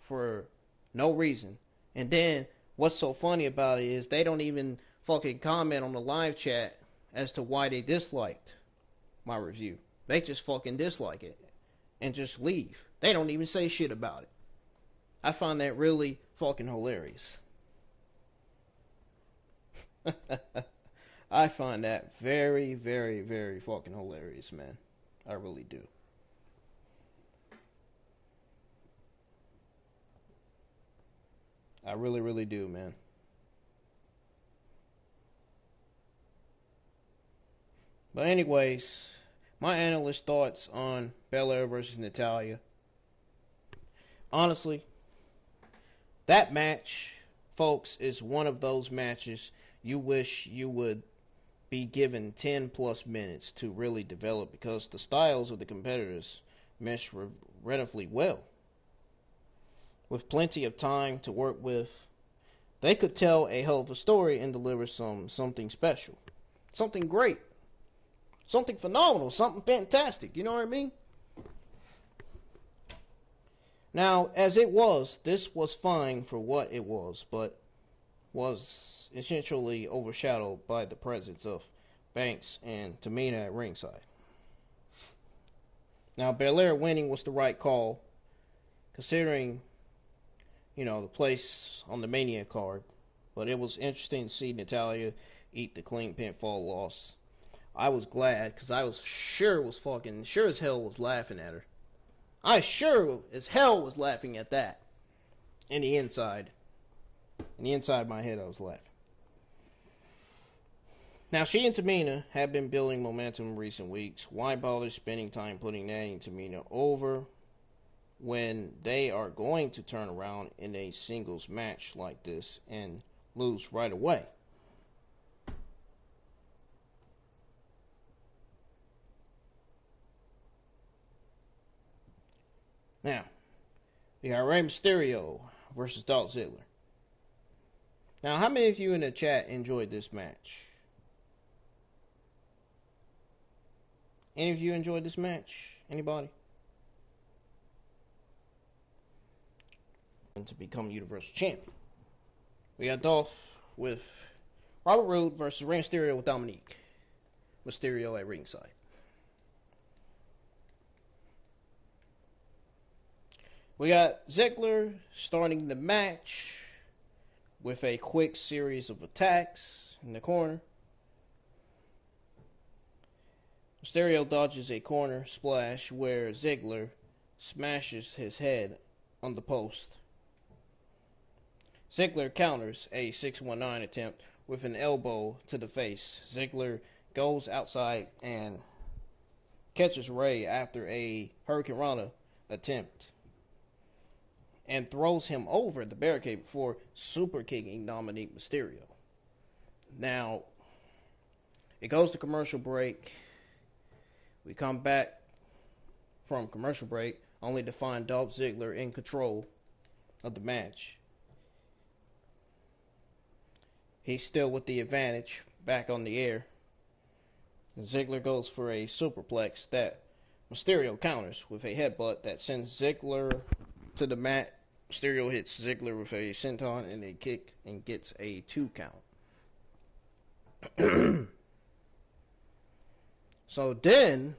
for no reason. And then what's so funny about it is they don't even fucking comment on the live chat as to why they disliked my review. They just fucking dislike it and just leave. They don't even say shit about it. I find that really fucking hilarious. I find that very, very, very fucking hilarious, man. I really do. I really, really do, man. But anyways, my analyst thoughts on Belair versus Natalya. Honestly, that match, folks, is one of those matches you wish you would be given 10 plus minutes to really develop, because the styles of the competitors mesh relatively well. With plenty of time to work with, they could tell a hell of a story and deliver something special. Something great. Something phenomenal. Something fantastic. You know what I mean? Now, as it was, this was fine for what it was, but was essentially overshadowed by the presence of Banks and Tamina at ringside. Now, Belair winning was the right call, considering, you know, the place on the Mania card, but it was interesting to see Natalya eat the clean pinfall loss. I was glad, because I was sure as hell was laughing at her. I sure as hell was laughing at that. In the inside of my head, I was laughing. Now, she and Tamina have been building momentum in recent weeks. Why bother spending time putting Natty and Tamina over when they are going to turn around in a singles match like this and lose right away? Now, we got Rey Mysterio versus Dolph Ziggler. Now, how many of you in the chat enjoyed this match? Any of you enjoyed this match? Anybody? And to become Universal Champion. We got Dolph with Robert Roode versus Rey Mysterio with Dominique Mysterio at ringside. We got Ziggler starting the match with a quick series of attacks in the corner. Mysterio dodges a corner splash where Ziggler smashes his head on the post. Ziggler counters a 619 attempt with an elbow to the face. Ziggler goes outside and catches Rey after a Hurricane Rana attempt and throws him over the barricade before super kicking Dominic Mysterio. Now, it goes to commercial break. We come back from commercial break only to find Dolph Ziggler in control of the match. He's still with the advantage, back on the air. Ziggler goes for a superplex that Mysterio counters with a headbutt that sends Ziggler to the mat. Mysterio hits Ziggler with a senton and a kick and gets a 2 count. So then,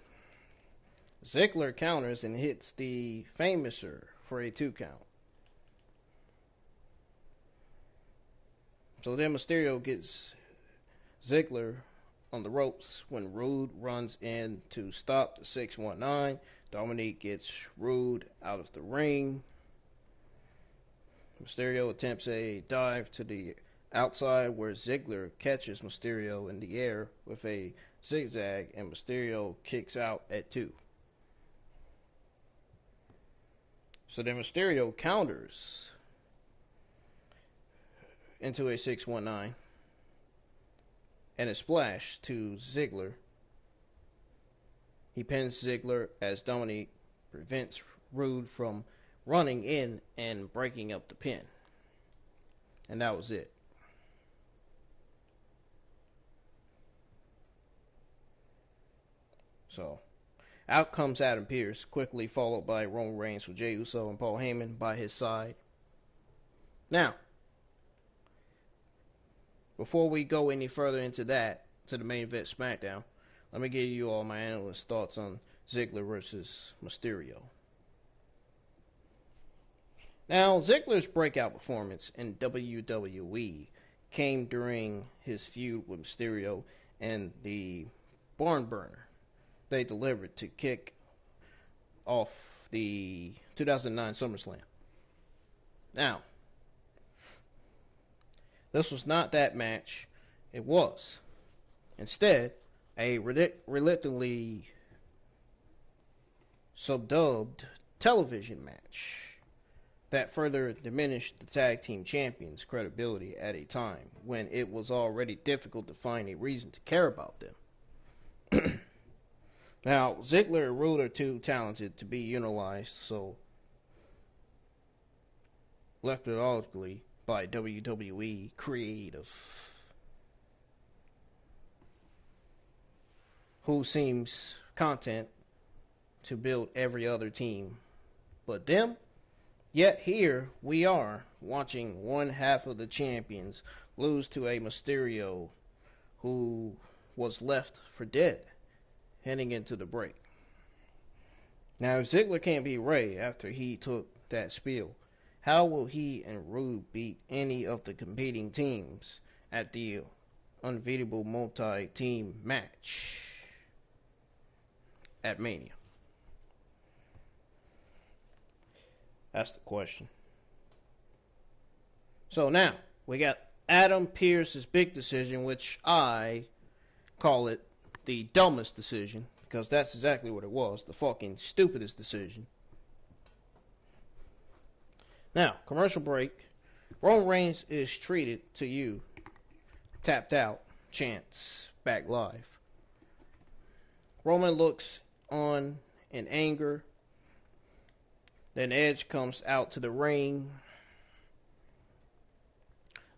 Ziggler counters and hits the Famouser for a 2 count. So then Mysterio gets Ziggler on the ropes when Rude runs in to stop the 619. Dominic gets Rude out of the ring. Mysterio attempts a dive to the outside where Ziggler catches Mysterio in the air with a zigzag and Mysterio kicks out at 2. So then Mysterio counters into a 619 and a splash to Ziggler. He pins Ziggler as Dominic prevents Rude from running in and breaking up the pin. And that was it. So, out comes Adam Pearce, quickly followed by Roman Reigns with Jey Uso and Paul Heyman by his side. Now, before we go any further into that, to the main event SmackDown, let me give you all my analyst thoughts on Ziggler versus Mysterio. Now, Ziggler's breakout performance in WWE came during his feud with Mysterio and the barn burner they delivered to kick off the 2009 SummerSlam. Now, this was not that match. It was, instead, a reluctantly subdubbed television match that further diminished the tag team champions' credibility at a time when it was already difficult to find a reason to care about them. Now, Ziggler and Rude are too talented to be utilized, so left methodically by WWE Creative, who seems content to build every other team but them. Yet here we are watching one half of the champions lose to a Mysterio who was left for dead heading into the break. Now, if Ziggler can't beat Ray after he took that spiel, how will he and Rude beat any of the competing teams at the unbeatable multi-team match at Mania? That's the question. So now, we got Adam Pearce's big decision, which I call it the dumbest decision, because that's exactly what it was, the fucking stupidest decision. Now, commercial break. Roman Reigns is treated to you. Tapped out. Chants. Back live. Roman looks on in anger. Then Edge comes out to the ring.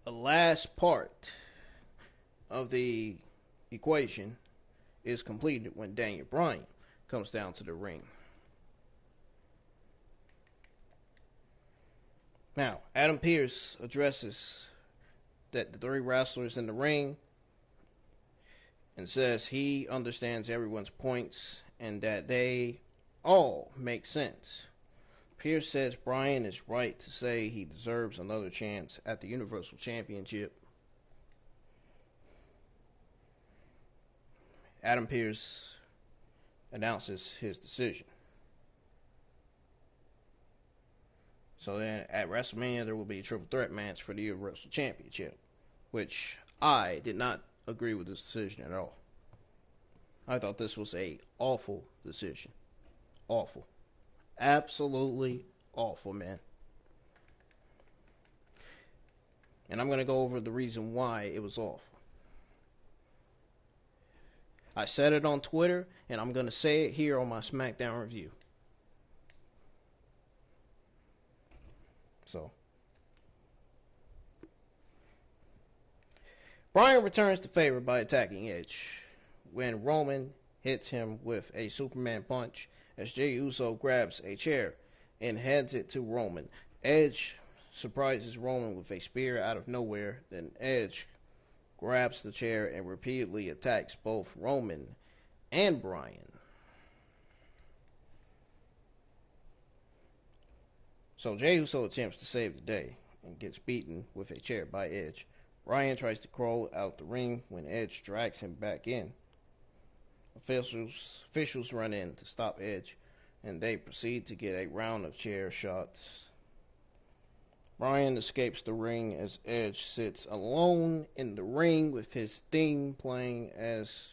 The last part of the equation is completed when Daniel Bryan comes down to the ring. Now, Adam Pearce addresses the 3 wrestlers in the ring and says he understands everyone's points and that they all make sense. Pearce says Bryan is right to say he deserves another chance at the Universal Championship. Adam Pearce announces his decision. So then at WrestleMania there will be a triple threat match for the Universal Championship, which I did not agree with this decision at all. I thought this was a awful decision. Awful. Absolutely awful, man. And I'm going to go over the reason why it was awful. I said it on Twitter, and I'm going to say it here on my SmackDown review. So, Bryan returns the favor by attacking Edge when Roman hits him with a Superman punch as Jey Uso grabs a chair and heads it to Roman. Edge surprises Roman with a spear out of nowhere. Then Edge grabs the chair and repeatedly attacks both Roman and Bryan. So Jey Uso attempts to save the day and gets beaten with a chair by Edge. Bryan tries to crawl out the ring when Edge drags him back in. Officials run in to stop Edge, and they proceed to get a round of chair shots. Bryan escapes the ring as Edge sits alone in the ring with his theme playing as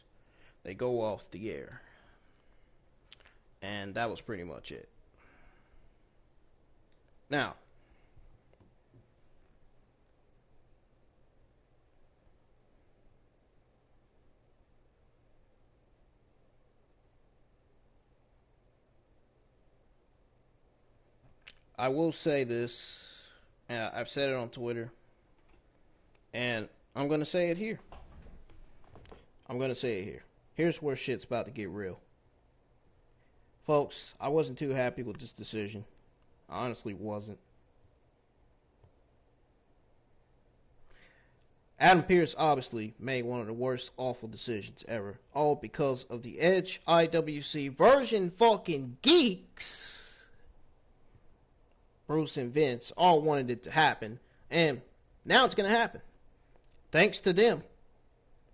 they go off the air. And that was pretty much it. Now, I will say this, I've said it on Twitter, and I'm going to say it here. Here's where shit's about to get real. Folks, I wasn't too happy with this decision. I honestly wasn't. Adam Pearce obviously made one of the worst awful decisions ever. All because of the Edge IWC version fucking geeks. Bruce and Vince all wanted it to happen, and now it's going to happen. Thanks to them.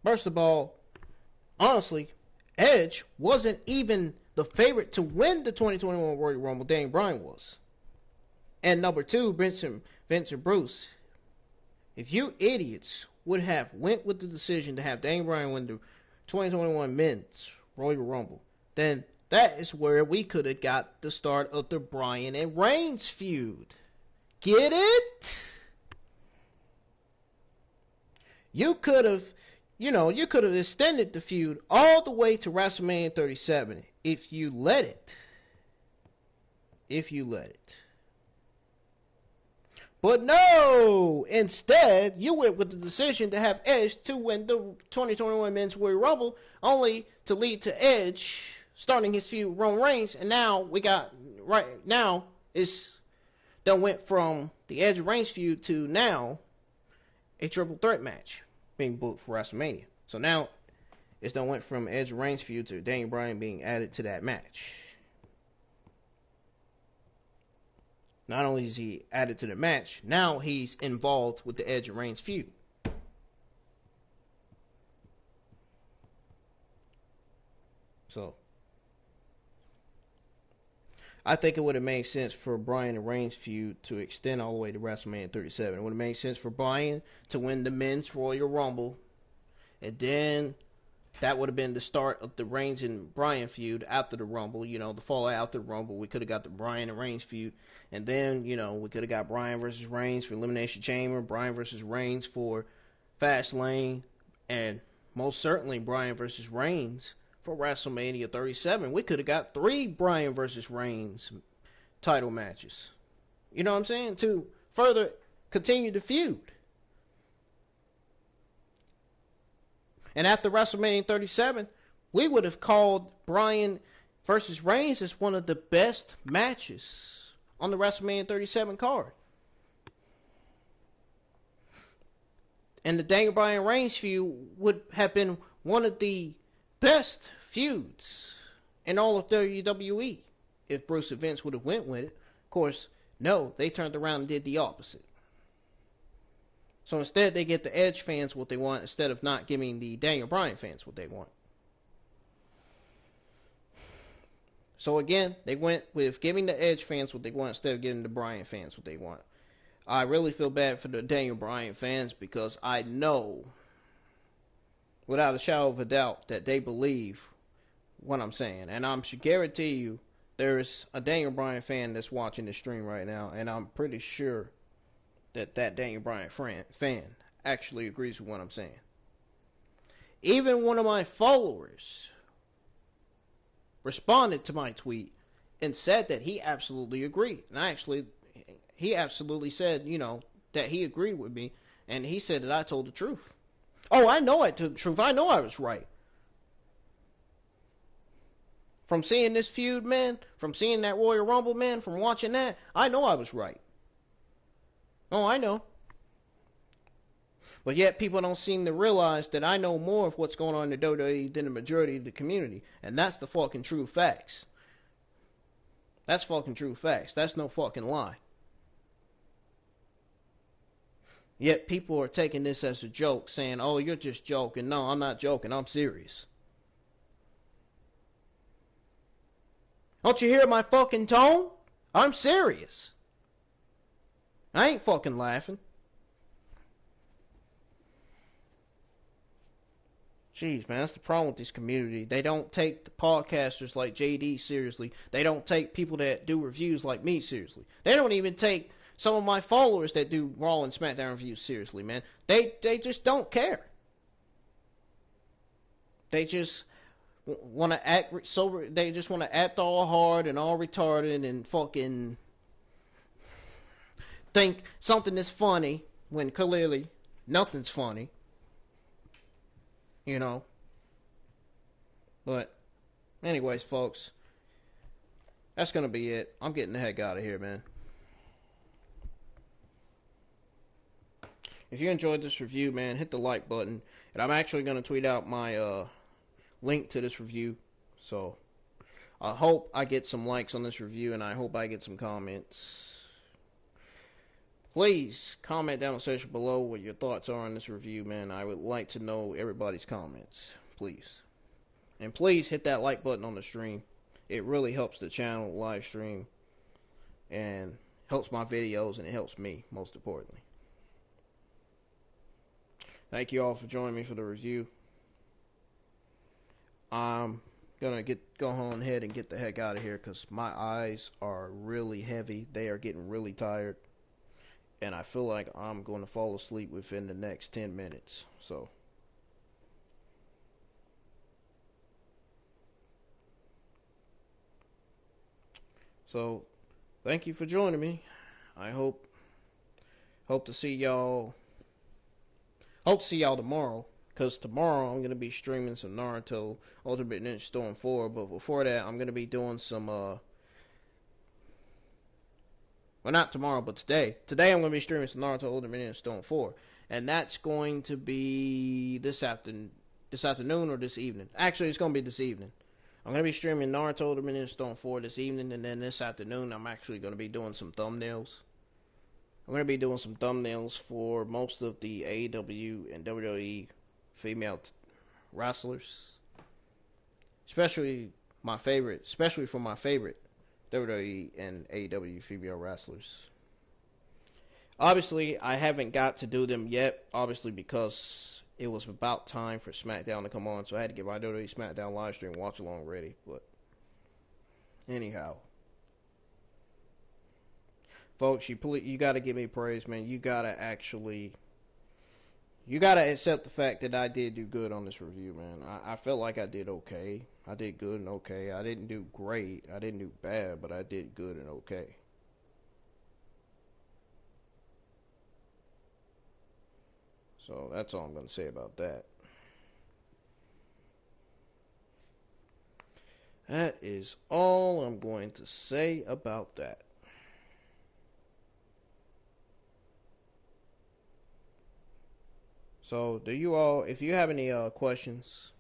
First of all, honestly, Edge wasn't even the favorite to win the 2021 Royal Rumble. Daniel Bryan was. And number two, Vince and Bruce. If you idiots would have went with the decision to have Daniel Bryan win the 2021 Men's Royal Rumble, then that is where we could have got the start of the Bryan and Reigns feud. Get it? You could have extended the feud all the way to WrestleMania 37 if you let it. But no! Instead, you went with the decision to have Edge to win the 2021 Men's Royal Rumble, only to lead to Edge starting his feud with Roman Reigns, and now it's done went from the Edge Reigns feud to now a triple threat match being booked for WrestleMania. So now it's done went from Edge Reigns feud to Daniel Bryan being added to that match. Not only is he added to the match, now he's involved with the Edge and Reigns feud. So, I think it would have made sense for Bryan and Reigns feud to extend all the way to WrestleMania 37. It would have made sense for Bryan to win the Men's Royal Rumble, and then that would have been the start of the Reigns and Bryan feud after the Rumble. The fallout after the Rumble. We could have got the Bryan and Reigns feud. And then, we could have got Bryan versus Reigns for Elimination Chamber. Bryan versus Reigns for Fastlane. And most certainly Bryan versus Reigns for WrestleMania 37. We could have got 3 Bryan versus Reigns title matches. You know what I'm saying? To further continue the feud. And after WrestleMania 37, we would have called Bryan versus Reigns as one of the best matches on the WrestleMania 37 card. And the Daniel Bryan Reigns feud would have been one of the best feuds in all of WWE if Bruce and Vince would have went with it. Of course, no, they turned around and did the opposite. So instead, they get the Edge fans what they want instead of not giving the Daniel Bryan fans what they want. So again, they went with giving the Edge fans what they want instead of giving the Bryan fans what they want. I really feel bad for the Daniel Bryan fans because I know, without a shadow of a doubt, that they believe what I'm saying. And I should guarantee you there's a Daniel Bryan fan that's watching the stream right now, and I'm pretty sure that Daniel Bryan fan actually agrees with what I'm saying. Even one of my followers responded to my tweet and said that he absolutely agreed. And he absolutely said, that he agreed with me, and he said that I told the truth. Oh, I know I told the truth. I know I was right. From seeing this feud, man, from seeing that Royal Rumble, man, from watching that, I know I was right. Oh, I know. But yet people don't seem to realize that I know more of what's going on in the WWE than the majority of the community. And that's the fucking true facts. That's fucking true facts. That's no fucking lie. Yet people are taking this as a joke, saying, oh, you're just joking. No, I'm not joking. I'm serious. Don't you hear my fucking tone? I'm serious. I ain't fucking laughing. Jeez, man, that's the problem with this community. They don't take the podcasters like JD seriously. They don't take people that do reviews like me seriously. They don't even take some of my followers that do Raw and SmackDown reviews seriously, man. They just don't care. They just want to act they just want to act all hard and all retarded and fucking think something is funny when clearly nothing's funny. But anyways, folks, that's gonna be it. I'm getting the heck out of here, man. If you enjoyed this review, man, hit the like button, and I'm actually gonna tweet out my link to this review. So I hope I get some likes on this review, and I hope I get some comments. Please comment down in the section below what your thoughts are on this review, man. I would like to know everybody's comments, please. And please hit that like button on the stream. It really helps the channel live stream and helps my videos, and it helps me, most importantly. Thank you all for joining me for the review. I'm gonna go on ahead and get the heck out of here because my eyes are really heavy. They are getting really tired. And I feel like I'm going to fall asleep within the next 10 minutes. So, thank you for joining me. I hope to see y'all. Hope to see y'all tomorrow. Because tomorrow I'm going to be streaming some Naruto Ultimate Ninja Storm 4. But before that, I'm going to be doing some, well, not tomorrow, but today. Today I'm going to be streaming some Naruto Ultimate Ninja Storm 4. And that's going to be this afternoon or this evening. Actually, it's going to be this evening. I'm going to be streaming Naruto Ultimate Ninja Storm 4 this evening. And then this afternoon, I'm actually going to be doing some thumbnails. I'm going to be doing some thumbnails for most of the AEW and WWE female wrestlers. Especially for my favorite WWE and AEW female wrestlers. Obviously, I haven't got to do them yet, obviously because it was about time for SmackDown to come on, so I had to get my WWE Smackdown live stream watch along ready, but anyhow. Folks, you gotta give me praise, man. You gotta accept the fact that I did do good on this review, man. I felt like I did okay. I did good and okay. I didn't do great. I didn't do bad, but I did good and okay. So that's all I'm going to say about that. That is all I'm going to say about that. So, if you have any questions,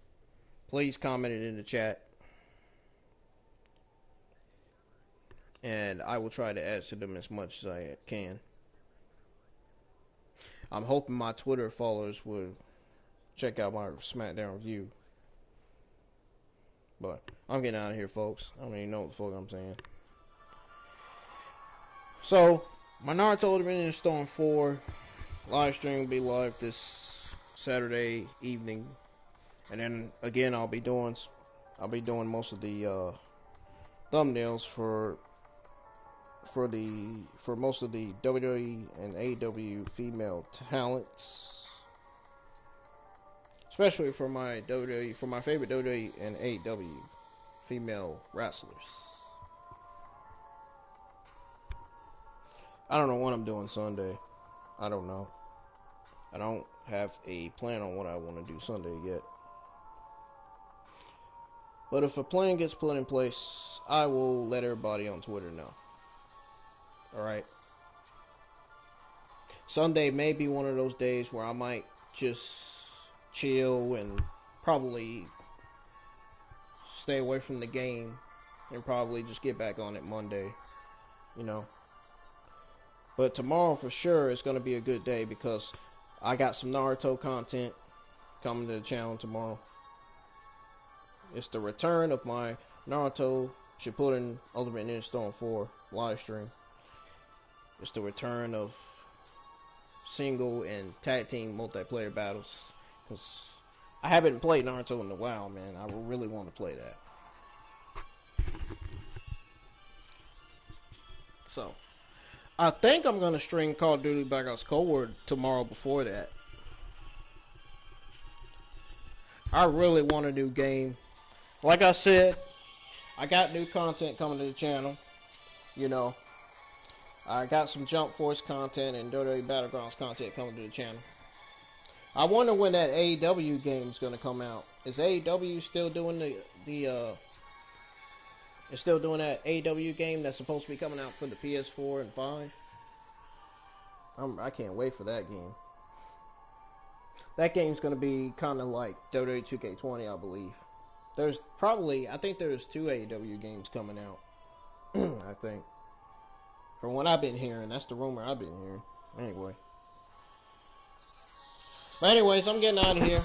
please comment it in the chat. And I will try to answer them as much as I can. I'm hoping my Twitter followers will check out my SmackDown review. But I'm getting out of here, folks. I don't even know what the fuck I'm saying. So, my Naruto Ultimate Ninja Storm 4 live stream will be live this Saturday evening, and then again I'll be doing most of the thumbnails for most of the WWE and AEW female talents, especially for my favorite WWE and AEW female wrestlers. I don't know what I'm doing Sunday. I don't know. I don't have a plan on what I want to do Sunday yet. But if a plan gets put in place, I will let everybody on Twitter know. Alright? Sunday may be one of those days where I might just chill and probably stay away from the game and probably just get back on it Monday, you know. But tomorrow for sure is going to be a good day because I got some Naruto content coming to the channel tomorrow. It's the return of my Naruto Shippuden Ultimate Ninja Storm 4 live stream. It's the return of single and tag team multiplayer battles. Because I haven't played Naruto in a while, man. I really want to play that. So, I think I'm going to stream Call of Duty Black Ops Cold War tomorrow before that. I really want a new game. Like I said, I got new content coming to the channel. You know, I got some Jump Force content and WWE Battlegrounds content coming to the channel. I wonder when that AEW game is going to come out. Is AEW still doing it's still doing that AEW game that's supposed to be coming out for the PS4 and 5? I can't wait for that game. That game's going to be kind of like WWE 2K20, I believe. I think there's 2 AEW games coming out. I think. From what I've been hearing, that's the rumor I've been hearing. Anyway. But anyways, I'm getting out of here.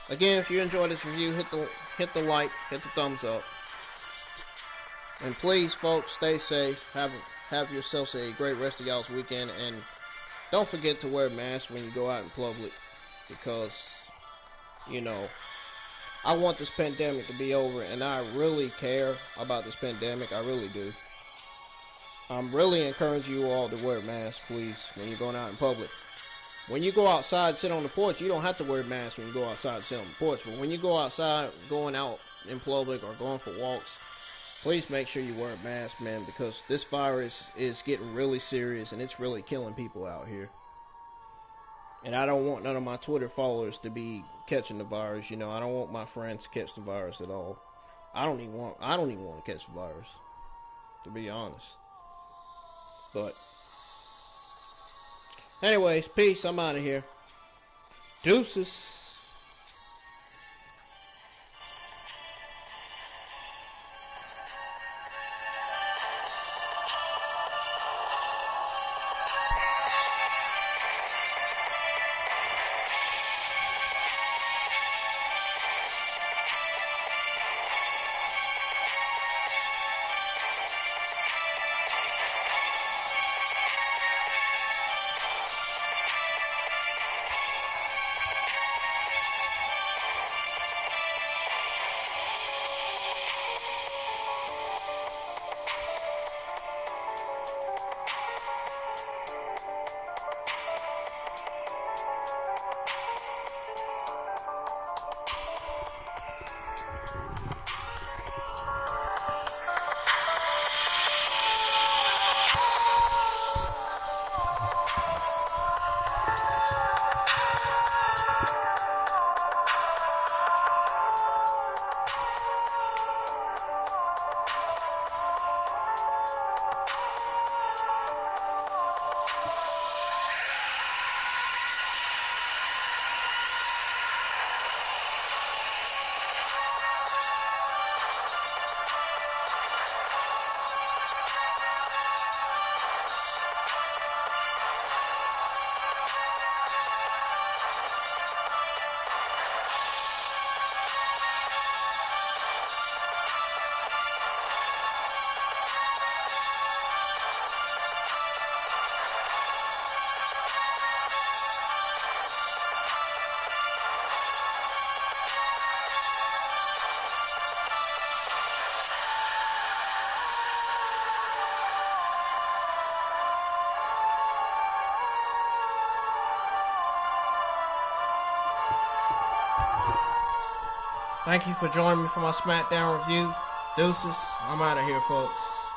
Again, if you enjoyed this review, hit the like, hit the thumbs up. And please, folks, stay safe. Have yourselves a great rest of y'all's weekend. And don't forget to wear a mask when you go out in public. Because, you know, I want this pandemic to be over, and I really care about this pandemic. I really do. I'm really encouraging you all to wear a mask, please, when you're going out in public. When you go outside, sit on the porch, you don't have to wear a mask when you go outside, sit on the porch. But when you go outside, going out in public or going for walks, please make sure you wear a mask, man, because this virus is getting really serious, and it's really killing people out here. And I don't want none of my Twitter followers to be catching the virus. You know, I don't want my friends to catch the virus at all. I don't even want to catch the virus, to be honest. But anyways, peace. I'm out of here. Deuces. Thank you for joining me for my SmackDown review. Deuces. I'm out of here, folks.